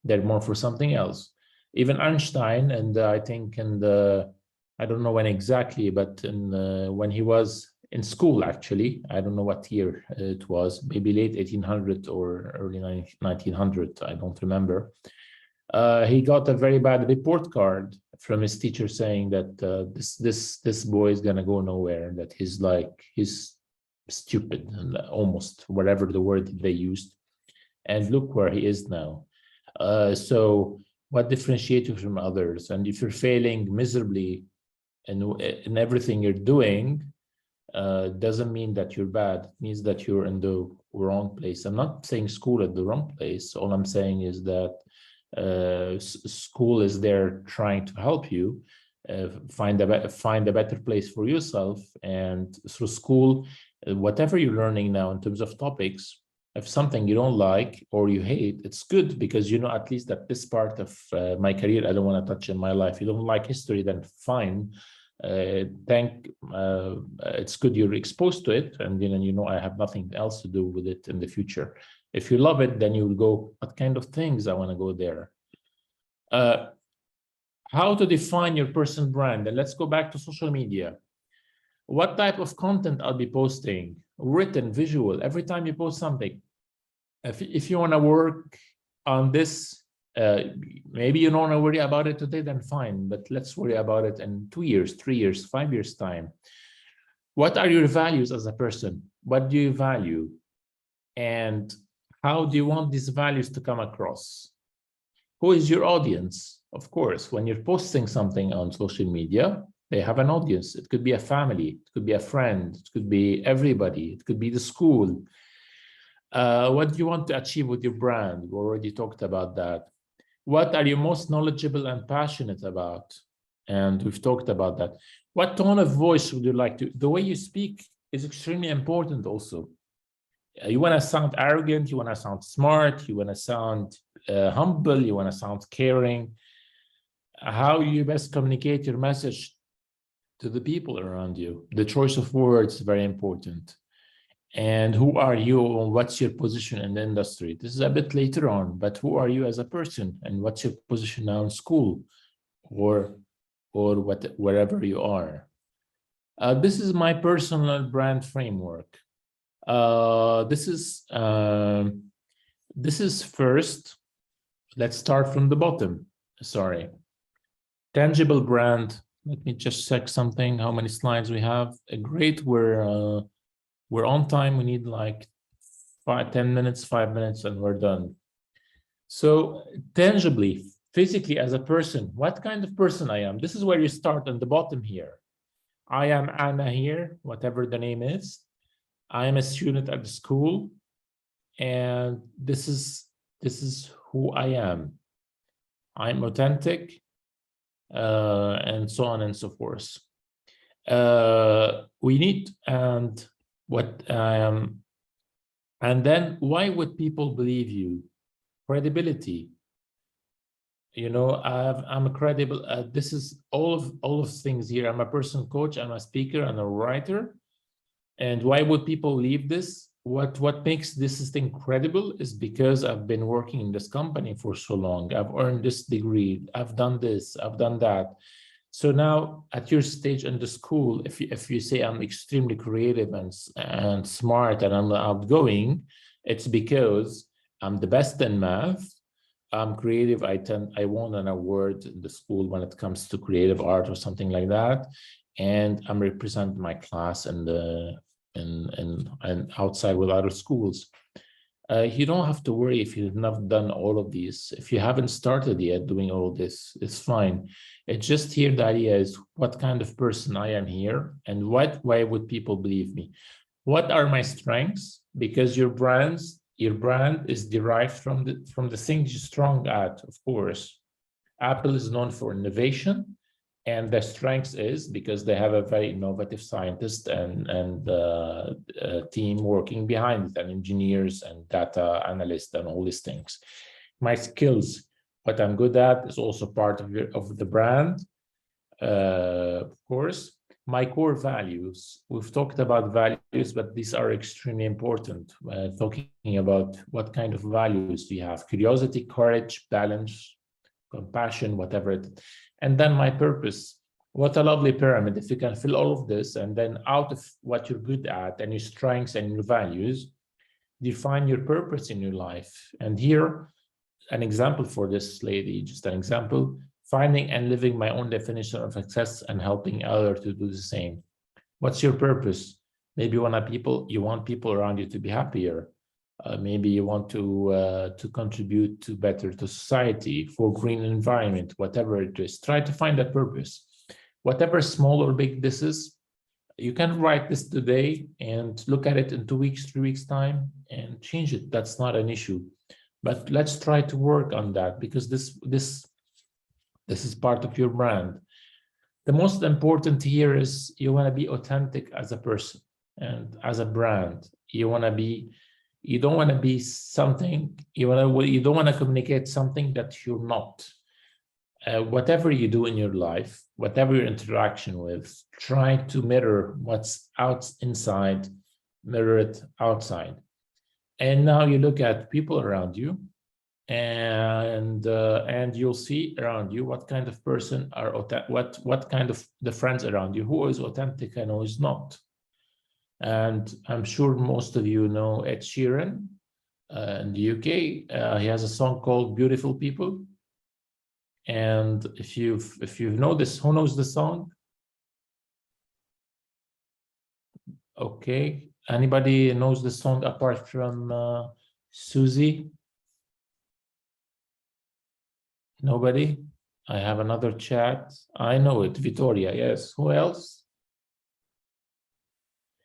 they're born for something else. Even Einstein, and I think I don't know when exactly, but when he was in school, actually, I don't know what year it was, maybe late 1800 or early 1900, I don't remember. He got a very bad report card from his teacher saying that this boy is gonna go nowhere, that he's stupid, almost, whatever the word they used. And look where he is now. So what differentiates you from others? And if you're failing miserably in everything you're doing, doesn't mean that you're bad. It means that you're in the wrong place. I'm not saying school at the wrong place. All I'm saying is that school is there trying to help you find a better place for yourself. And through school, whatever you're learning now in terms of topics, if something you don't like or you hate, it's good, because at least that this part of my career I don't want to touch in my life. You don't like history, then fine. It's good you're exposed to it, and I have nothing else to do with it in the future. If you love it, then you'll go, what kind of things I want to go there? how to define your personal brand. And let's go back to social media. What type of content I'll be posting, written, visual, every time you post something. If you want to work on this, maybe you don't want to worry about it today, then fine, but let's worry about it in 2 years, 3 years, 5 years time. What are your values as a person? What do you value? And how do you want these values to come across? Who is your audience? Of course, when you're posting something on social media, they have an audience. It could be a family, it could be a friend, it could be everybody, it could be the school. What do you want to achieve with your brand? We already talked about that. What are you most knowledgeable and passionate about? And we've talked about that. What tone of voice would you like to? The way you speak is extremely important also. You want to sound arrogant, you want to sound smart, you want to sound humble, you want to sound caring. How you best communicate your message to the people around you. The choice of words is very important. And who are you and what's your position in the industry? This is a bit later on, but who are you as a person and what's your position now in school or wherever you are? This is my personal brand framework. This is first, let's start from the bottom, sorry. Tangible brand. Let me just check something, how many slides we have. Great, we're on time. We need like 10 minutes, 5 minutes, and we're done. So tangibly, physically as a person, what kind of person I am? This is where you start on the bottom here. I am Anna here, whatever the name is. I am a student at the school, and this is who I am. I'm authentic, and so on and so forth. We need, and what I am, and then why would people believe you? Credibility. You know, I'm a credible. This is all of things here. I'm a personal coach. I'm a speaker and a writer. And why would people leave this? What makes this thing credible is because I've been working in this company for so long. I've earned this degree. I've done this. I've done that. So now at your stage in the school, if you say I'm extremely creative and smart and I'm outgoing, it's because I'm the best in math. I'm creative. I won an award in the school when it comes to creative art or something like that, and I'm representing my class and outside with other schools. You don't have to worry if you've not done all of these. If you haven't started yet doing all this, it's fine. It's just here the idea is what kind of person I am here and why would people believe me? What are my strengths? Because your brand is derived from the things you're strong at, of course. Apple is known for innovation, and their strength is because they have a very innovative scientist and team working behind it, and engineers and data analysts and all these things. My skills, what I'm good at, is also part of the brand, of course. My core values, we've talked about values, but these are extremely important. Talking about what kind of values do you have? Curiosity, courage, balance, compassion, whatever it is. And then my purpose. What a lovely pyramid. If you can fill all of this, and then out of what you're good at and your strengths and your values, define your purpose in your life. And here, an example for this lady, just an example, finding and living my own definition of success and helping others to do the same. What's your purpose? Maybe you want people around you to be happier. Maybe you want to contribute to society, for green environment, whatever it is. Try to find that purpose. Whatever small or big this is, you can write this today and look at it in 2 weeks, 3 weeks time and change it. That's not an issue. But let's try to work on that, because this is part of your brand. The most important here is you want to be authentic as a person and as a brand. You don't want to be something, you don't want to communicate something that you're not. Whatever you do in your life, whatever your interaction with, try to mirror what's inside, mirror it outside. And now you look at people around you and you'll see around you what kind of person are what kind of the friends around you, who is authentic and who is not. And I'm sure most of you know Ed Sheeran in the UK. He has a song called Beautiful People. And if you know this, who knows the song? Okay, anybody knows the song apart from Susie? Nobody? I have another chat. I know it, Vittoria, yes. Who else?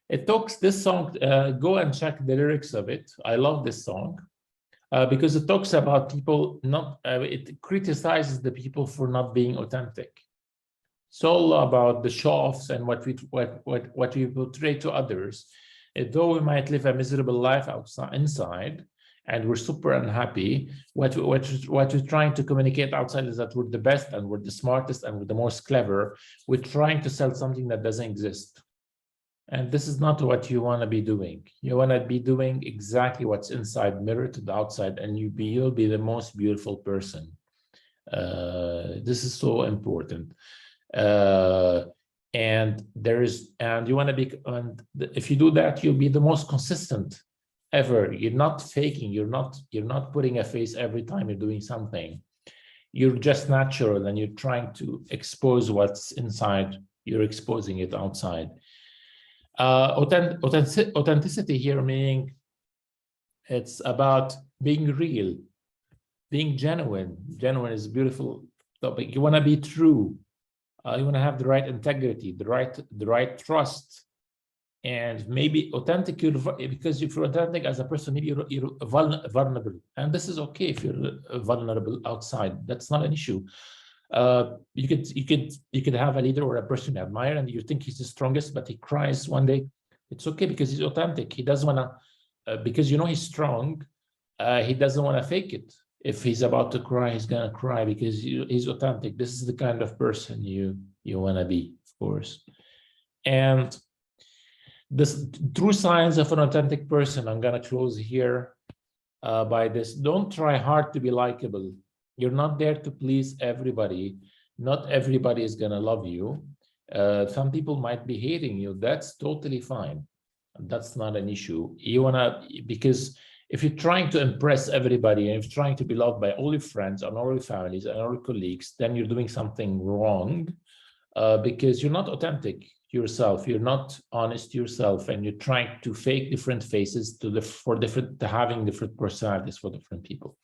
It talks, this song, go and check the lyrics of it. I love this song because it talks about people not, it criticizes the people for not being authentic. It's all about the show-offs and what we portray to others. Though we might live a miserable life inside, and we're super unhappy, what we're trying to communicate outside is that we're the best and we're the smartest and we're the most clever. We're trying to sell something that doesn't exist. And this is not what you want to be doing. You want to be doing exactly what's inside, mirror to the outside, and you'll be the most beautiful person. This is so important. And you want to be, and if you do that, you'll be the most consistent ever. You're not faking. You're not putting a face every time you're doing something. You're just natural, and you're trying to expose what's inside. You're exposing it outside. Authenticity here meaning it's about being real, being genuine. Genuine is a beautiful topic. You want to be true. You want to have the right integrity, the right trust, and maybe authentic. Because if you're authentic as a person, maybe you're vulnerable, and this is okay if you're vulnerable outside. That's not an issue. You could have a leader or a person you admire and you think he's the strongest, but he cries one day. It's okay because he's authentic. He doesn't want to, because you know he's strong. He doesn't want to fake it. If he's about to cry, he's gonna cry because he's authentic. This is the kind of person you want to be, of course. And this true signs of an authentic person. I'm gonna close here by this. Don't try hard to be likable. You're not there to please everybody. Not everybody is gonna love you. Some people might be hating you. That's totally fine. That's not an issue. You wanna, because if you're trying to impress everybody and if you're trying to be loved by all your friends and all your families and all your colleagues, then you're doing something wrong because you're not authentic yourself. You're not honest to yourself, and you're trying to fake different faces to having different personalities for different people.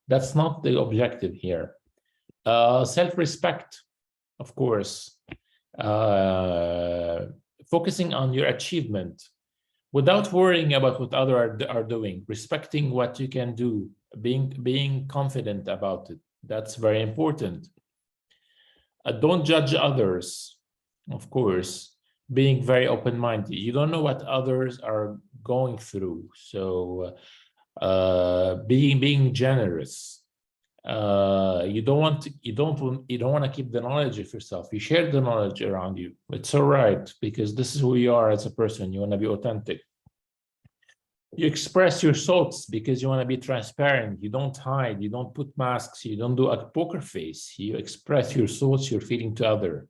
That's not the objective here. Self-respect, of course. Focusing on your achievement without worrying about what others are doing, respecting what you can do, being confident about it. That's very important. Don't judge others, of course, being very open-minded. You don't know what others are going through. So being generous. You don't want to keep the knowledge of yourself. You share the knowledge around you. It's all right, because this is who you are as a person. You want to be authentic. You express your thoughts because you want to be transparent. You don't hide. You don't put masks. You don't do a poker face. You express your thoughts, your feeling to others.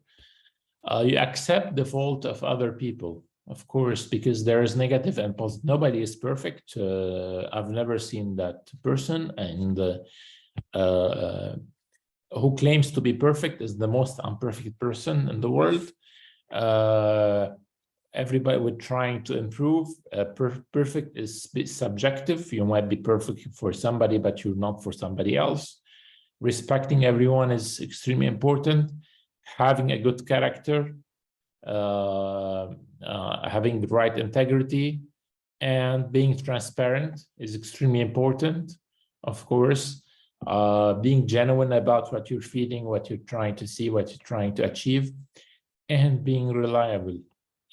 You accept the fault of other people, of course, because there is negative and positive. Nobody is perfect. I've never seen that person, and who claims to be perfect is the most imperfect person in the world. Everybody we're trying to improve. Perfect is subjective. You might be perfect for somebody, but you're not for somebody else. Respecting everyone is extremely important. Having a good character, having the right integrity, and being transparent is extremely important, of course. Being genuine about what you're feeling, what you're trying to see, what you're trying to achieve, and being reliable.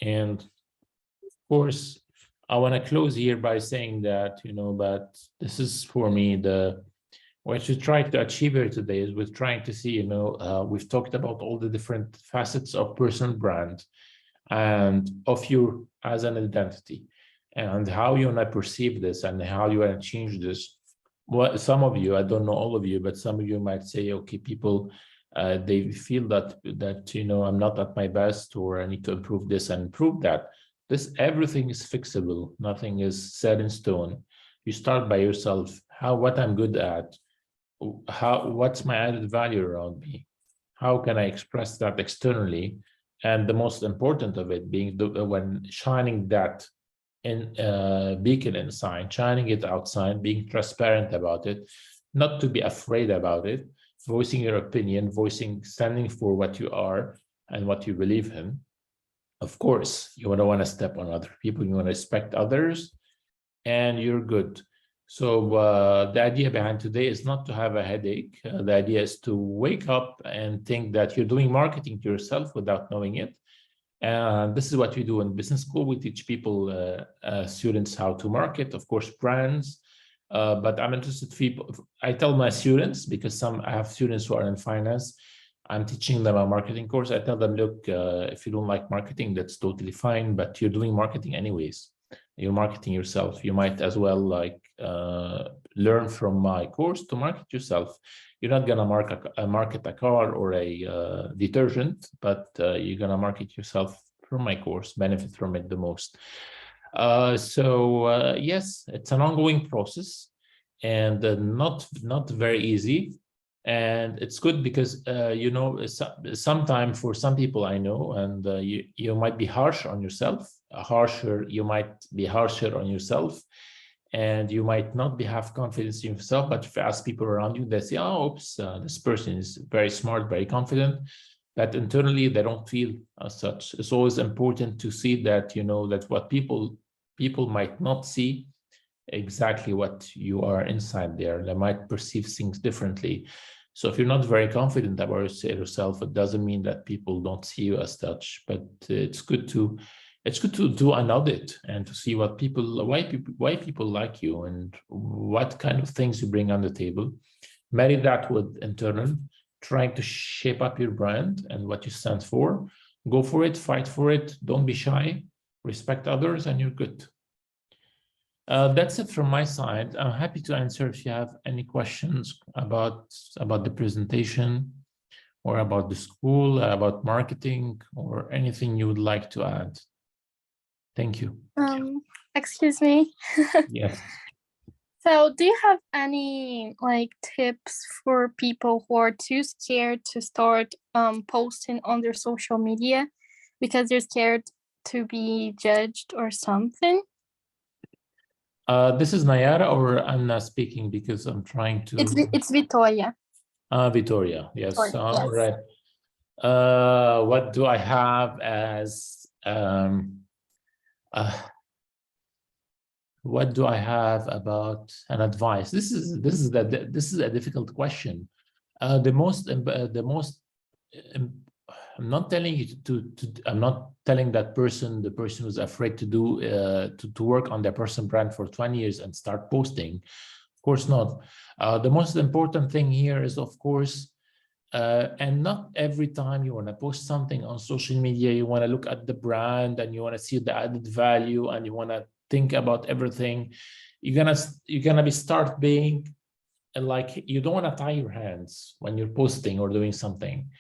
And of course, I want to close here by saying that, but this is for me, what you try to achieve here today is we're trying to see, we've talked about all the different facets of personal brand and of you as an identity, and how you want to perceive this and how you want to change this. Well, some of you, I don't know all of you, but some of you might say, okay, people, they feel that I'm not at my best, or I need to improve this and improve that. Everything is fixable. Nothing is set in stone. You start by yourself. What I'm good at, what's my added value around me? How can I express that externally? And the most important of it being when shining that beacon inside, shining it outside, being transparent about it, not to be afraid about it, voicing your opinion, standing for what you are and what you believe in. Of course, you don't want to step on other people, you want to respect others, and you're good. So the idea behind today is not to have a headache. The idea is to wake up and think that you're doing marketing to yourself without knowing it. And this is what we do in business school. We teach people, students, how to market, of course, brands. But I'm interested in people. I tell my students, because I have students who are in finance, I'm teaching them a marketing course. I tell them, look, if you don't like marketing, that's totally fine, but you're doing marketing anyways. You're marketing yourself. You might as well learn from my course to market yourself. You're not gonna market a car or a detergent, but you're gonna market yourself from my course, benefit from it the most. Yes, it's an ongoing process, and not very easy. And it's good because sometimes for some people I know, and you might be harsh on yourself, you might be harsher on yourself, and you might not have confidence in yourself. But if you ask people around you, they say, oh, oops, this person is very smart, very confident, but internally they don't feel as such. It's always important to see that, that what people might not see exactly what you are inside there. They might perceive things differently. So if you're not very confident about yourself, it doesn't mean that people don't see you as such. But it's good to do an audit and to see why people like you and what kind of things you bring on the table. Marry that with internal, trying to shape up your brand and what you stand for. Go for it, fight for it. Don't be shy. Respect others, and you're good. That's it from my side. I'm happy to answer if you have any questions about the presentation, or about the school, about marketing, or anything you would like to add. Thank you. Excuse me. Yes. So do you have any tips for people who are too scared to start posting on their social media because they're scared to be judged or something? This is Nayara, or Anna speaking, because I'm trying to... It's Victoria. Victoria, yes. Victoria, yes. Right. What do I have as... what do I have about an advice? This is a difficult question. I'm not telling you I'm not telling that person, the person who's afraid to work on their personal brand for 20 years and start posting. Of course not. The most important thing here is, of course, and not every time you want to post something on social media, you want to look at the brand and you want to see the added value and you want to think about everything. You're gonna start being like, you don't want to tie your hands when you're posting or doing something.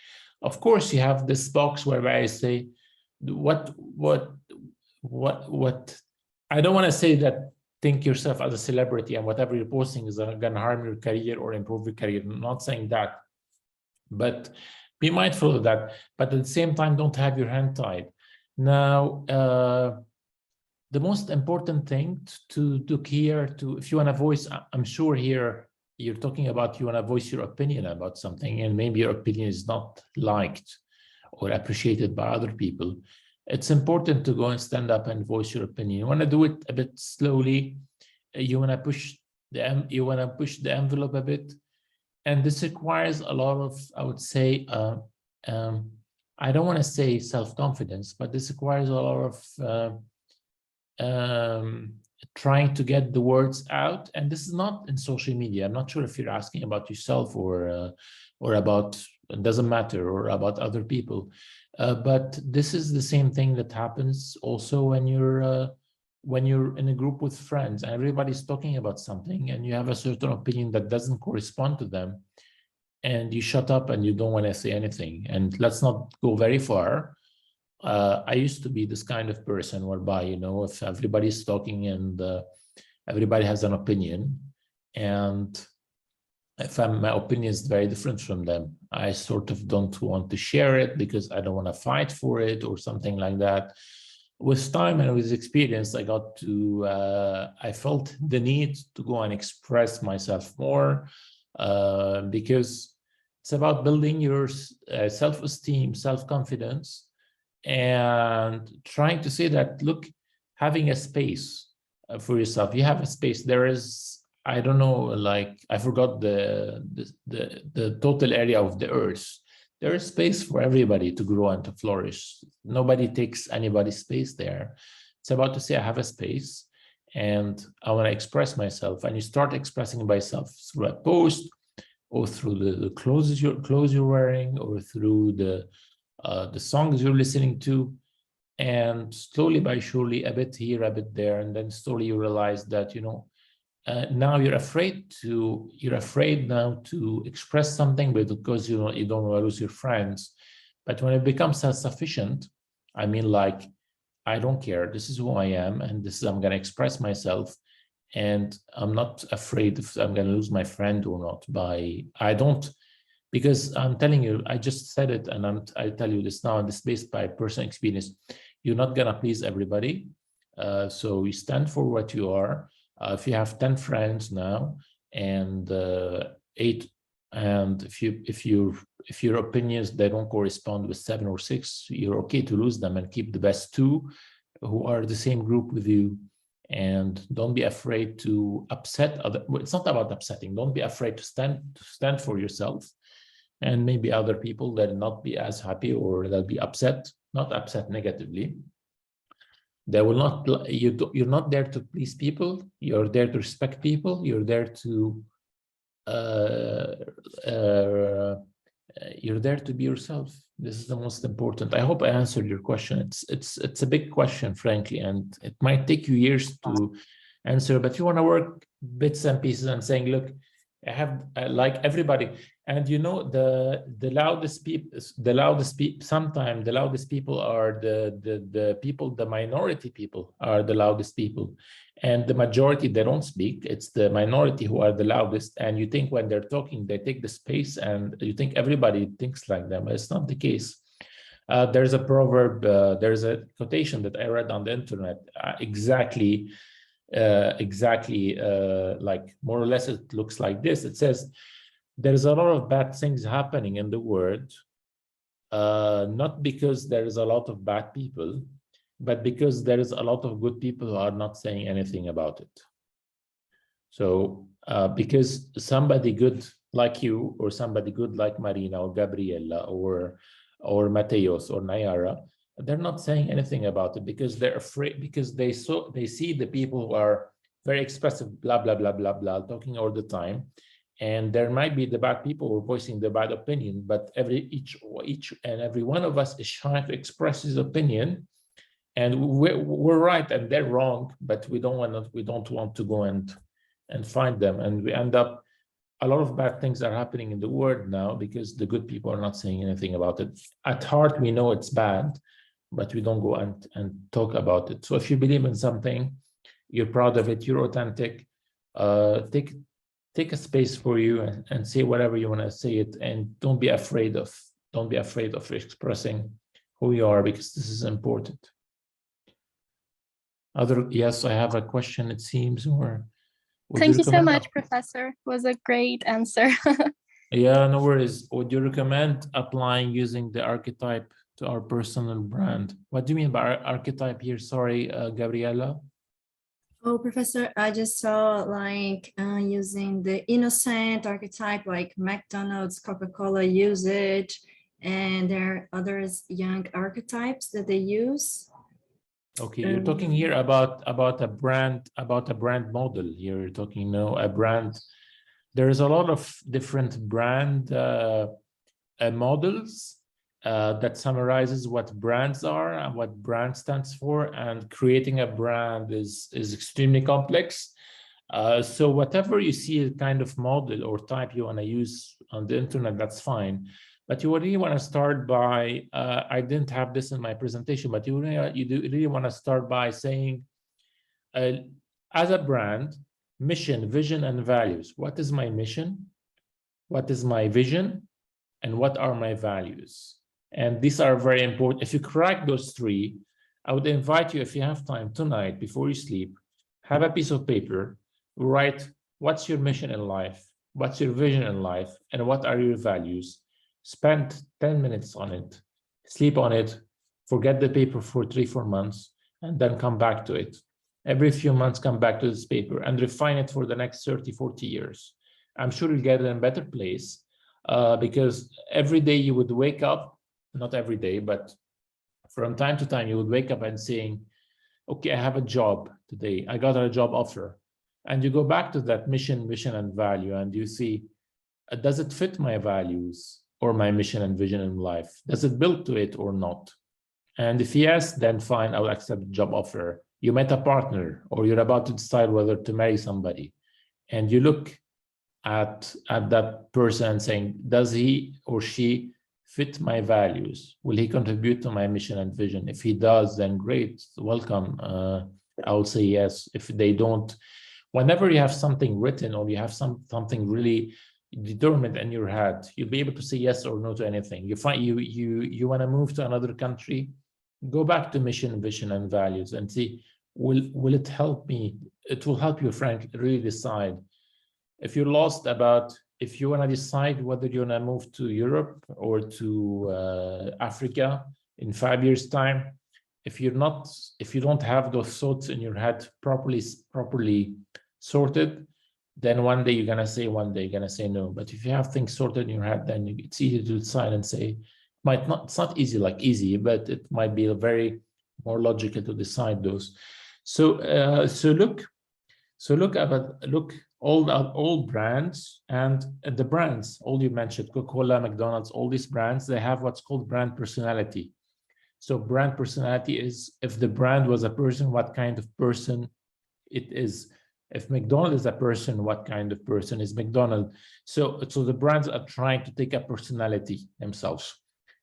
Of course, you have this box where I say, what I don't want to say that think yourself as a celebrity and whatever you're posting is going to harm your career or improve your career. I'm not saying that, but be mindful of that. But at the same time, don't have your hand tied. Now, the most important thing to look here, if you want to voice, I'm sure here, you're talking about you want to voice your opinion about something, and maybe your opinion is not liked or appreciated by other people. It's important to go and stand up and voice your opinion. You want to do it a bit slowly. You want to push the envelope a bit, and this requires a lot of, I would say, I don't want to say self-confidence, but this requires a lot of trying to get the words out. And this is not in social media. I'm not sure if you're asking about yourself or about, it doesn't matter, or about other people. But this is the same thing that happens also when you're when you're in a group with friends and everybody's talking about something and you have a certain opinion that doesn't correspond to them, and you shut up and you don't want to say anything. And let's not go very far. I used to be this kind of person whereby, you know, if everybody's talking and everybody has an opinion, and if my opinion is very different from them, I sort of don't want to share it because I don't want to fight for it or something like that. With time and with experience, I got to, I felt the need to go and express myself more, because it's about building your self-esteem, self-confidence, and trying to say that, look, having a space for yourself. You have a space. There is, I don't know, like, I forgot the total area of the earth. There is space for everybody to grow and to flourish. Nobody takes anybody's space there. It's about to say, I have a space and I want to express myself. And you start expressing myself through a post, or through the clothes you're wearing, or through the songs you're listening to. And slowly by surely, a bit here, a bit there, and then slowly you realize that, you know, now you're afraid now to express something, because you don't want to lose your friends. But when it becomes self-sufficient, I mean, like, I don't care, this is who I am, and this is, I'm going to express myself, and I'm not afraid if I'm going to lose my friend or not. Because I'm telling you, I just said it, and I tell you this now, and this is based by personal experience. You're not going to please everybody, so you stand for what you are. If you have 10 friends now, and 8, and if your opinions, they don't correspond with 7 or 6, you're okay to lose them and keep the best 2 who are the same group with you. And don't be afraid to upset other. It's not about upsetting. Don't be afraid to stand for yourself, and maybe other people that not be as happy, or they'll be upset, not upset negatively. They will not, you're not there to please people. You're there to respect people. You're there to be yourself. This is the most important. I hope I answered your question. It's a big question, frankly, and it might take you years to answer, but you want to work bits and pieces and saying, look, I have, like everybody, and you know, the loudest people, sometimes the loudest people are the people, the minority people are the loudest people, and the majority, they don't speak. It's the minority who are the loudest, and you think when they're talking, they take the space, and you think everybody thinks like them. It's not the case. There's a proverb, there's a quotation that I read on the internet, exactly, like more or less it looks like this. It says, there's a lot of bad things happening in the world, not because there is a lot of bad people, but because there is a lot of good people who are not saying anything about it. So because somebody good like you, or somebody good like Marina or Gabriella or Mateos or Nayara, they're not saying anything about it because they're afraid, because they see the people who are very expressive, blah, blah, blah, blah, blah, talking all the time. And there might be the bad people who are voicing the bad opinion, but each and every one of us is trying to express his opinion, and we're right and they're wrong, but we don't want to go and find them, and we end up, a lot of bad things are happening in the world now because the good people are not saying anything about it. At heart, we know it's bad, but we don't go and talk about it. So if you believe in something, you're proud of it, you're authentic, take a space for you and say whatever you want to say it, and don't be afraid of expressing who you are, because this is important. Yes, I have a question, it seems, or thank you so much, Professor. It was a great answer. Yeah, no worries. Would you recommend applying using the archetype to our personal brand? What do you mean by archetype here? Sorry, Gabriella. Oh, Professor, I just saw like using the innocent archetype, like McDonald's, Coca-Cola use it, and there are others young archetypes that they use. Okay, you're talking here about a brand model. You're talking a brand. There's a lot of different brand models. that summarizes what brands are and what brand stands for. And creating a brand is extremely complex. So whatever you see a kind of model or type you want to use on the internet, that's fine. But you really want to start by, I didn't have this in my presentation, but you really want to start by saying, as a brand, mission, vision, and values. What is my mission? What is my vision? And what are my values? And these are very important. If you crack those three, I would invite you, if you have time tonight, before you sleep, have a piece of paper, write what's your mission in life, what's your vision in life, and what are your values. Spend 10 minutes on it, sleep on it, forget the paper for 3-4 months, and then come back to it. Every few months, come back to this paper and refine it for the next 30-40 years. I'm sure you'll get it in a better place because every day you would wake up, not every day, but from time to time, you would wake up and saying, okay, I have a job today. I got a job offer. And you go back to that mission, vision, and value, and you see, does it fit my values or my mission and vision in life? Does it build to it or not? And if yes, then fine, I'll accept the job offer. You met a partner, or you're about to decide whether to marry somebody, and you look at that person saying, does he or she fit my values? Will he contribute to my mission and vision? If he does, then great, welcome. I will say yes. If they don't, whenever you have something written or you have something really determined in your head, you'll be able to say yes or no to anything. You find you want to move to another country, go back to mission, vision, and values and see, will it help me? It will help you, frankly, really decide. If you're lost about, if you want to decide whether you want to move to Europe or to Africa in 5 years' time, if you don't have those thoughts in your head properly sorted, then one day you're gonna say, one day you're gonna say no. But if you have things sorted in your head, then it's easy to decide and say, it's not easy like easy, but it might be very more logical to decide those. So look all brands, and the brands, all you mentioned, Coca-Cola, McDonald's, all these brands, they have what's called brand personality. So brand personality is, if the brand was a person, what kind of person it is. If McDonald's is a person, what kind of person is McDonald's? So the brands are trying to take a personality themselves.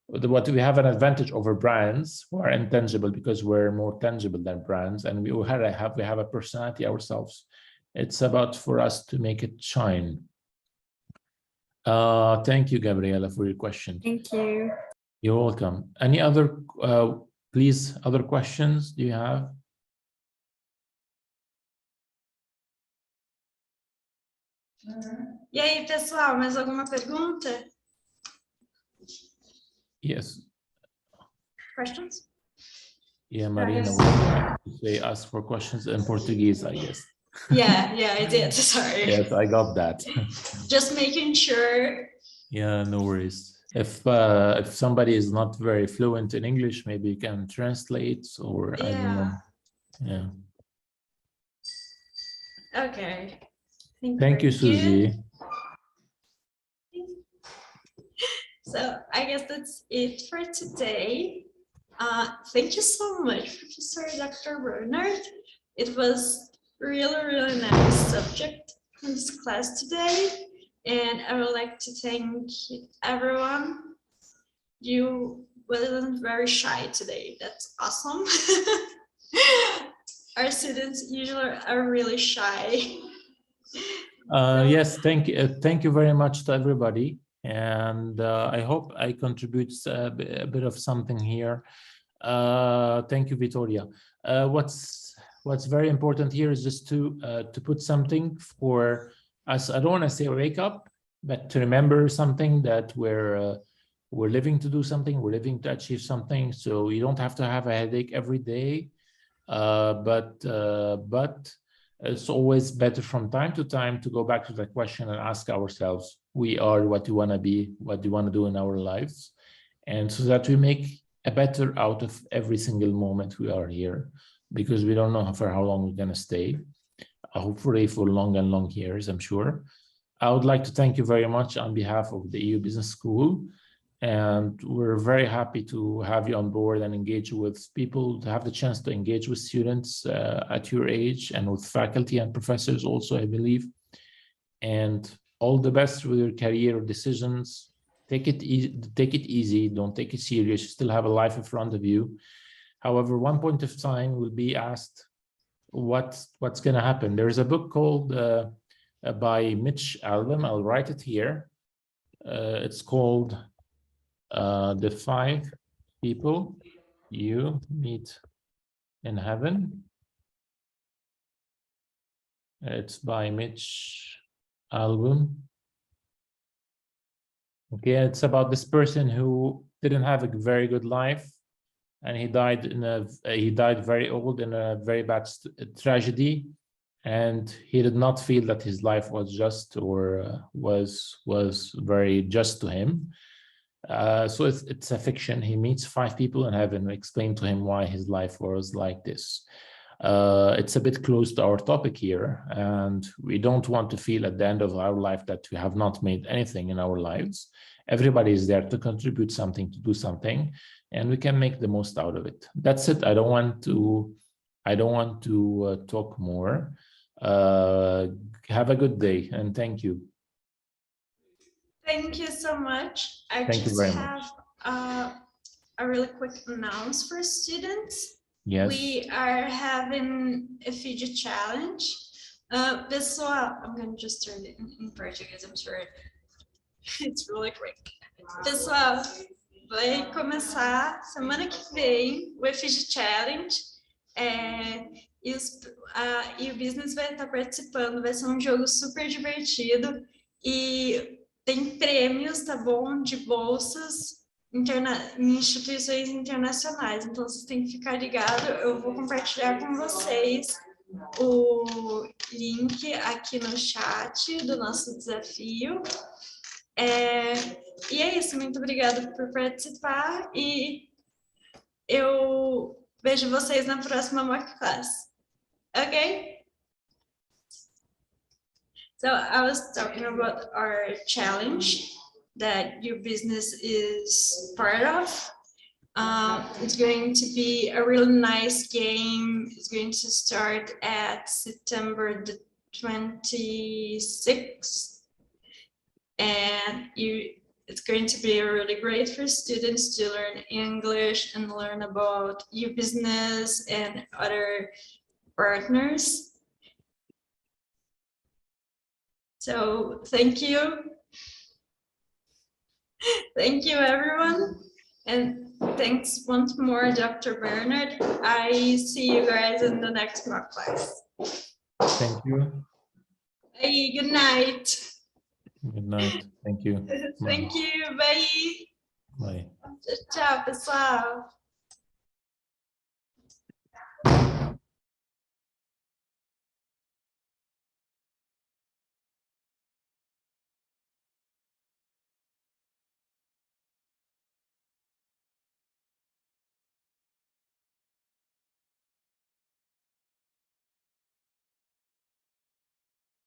What we have an advantage over brands who are intangible because we're more tangible than brands, and we have a personality ourselves. It's about for us to make it shine. Thank you, Gabriela, for your question. Thank you. You're welcome. Any other, please, other questions do you have? E aí, pessoal, mais alguma pergunta? Yes. Questions? Yeah, Marina would say ask for questions in Portuguese, I guess. Yeah, I did. Sorry. Yes, I got that. Just making sure. Yeah, no worries. If somebody is not very fluent in English, maybe you can translate, or I don't know. Yeah. Okay. Thank you, Susie. So I guess that's it for today. Thank you so much, Professor Dr. Bernard. It was really nice subject in this class today. And I would like to thank everyone. You wasn't very shy today. That's awesome. Our students usually are really shy. Yes, thank you very much to everybody. And I hope I contribute a bit of something here. Thank you, Vittoria. What's very important here is just to put something for us. I don't want to say wake up, but to remember something, that we're living to do something, we're living to achieve something. So you don't have to have a headache every day, but it's always better from time to time to go back to the question and ask ourselves, we are what we want to be, what do we want to do in our lives, and so that we make a better out of every single moment we are here, because we don't know for how long we're going to stay. Hopefully for long and long years, I'm sure. I would like to thank you very much on behalf of the EU Business School, And we're very happy to have you on board and engage with people, to have the chance to engage with students at your age and with faculty and professors also, I believe. And all the best with your career decisions. Take it easy, don't take it serious. You still have a life in front of you. However, one point of time will be asked what's going to happen. There's a book called by Mitch Albom. I'll write it here. It's called The 5 People You Meet in Heaven. It's by Mitch Albom. Okay, it's about this person who didn't have a very good life, and he died very old in a very bad tragedy, and he did not feel that his life was just or was very just to him. So it's a fiction. He meets 5 people in heaven who explain to him why his life was like this. It's a bit close to our topic here, and we don't want to feel at the end of our life that we have not made anything in our lives. Everybody is there to contribute something, to do something, and we can make the most out of it. That's it. I don't want to talk more. Have a good day, and thank you. Thank you so much. I Thank you just very have a really quick announce for students. Yes. We are having a Fiji challenge. Pessoal, I'm going to just turn it in Portuguese, I'm sorry. It's really quick. Pessoal, vai começar semana que vem o Fiji Challenge. E o Business vai estar participando, vai ser um jogo super divertido. E tem prêmios, tá bom? De bolsas em instituições internacionais. Então, vocês têm que ficar ligados. Eu vou compartilhar com vocês o link aqui no chat do nosso desafio. E é isso. Muito obrigada por participar. E eu vejo vocês na próxima mock class. Okay? So I was talking about our challenge that your business is part of. It's going to be a really nice game. It's going to start at September the 26th. And it's going to be really great for students to learn English and learn about your business and other partners. So thank you. Thank you, everyone. And thanks once more, Dr. Bernard. I see you guys in the next mock class. Thank you. Hey, good night. Good night. Thank you. Thank you. Bye. Bye. Tchau, pessoal.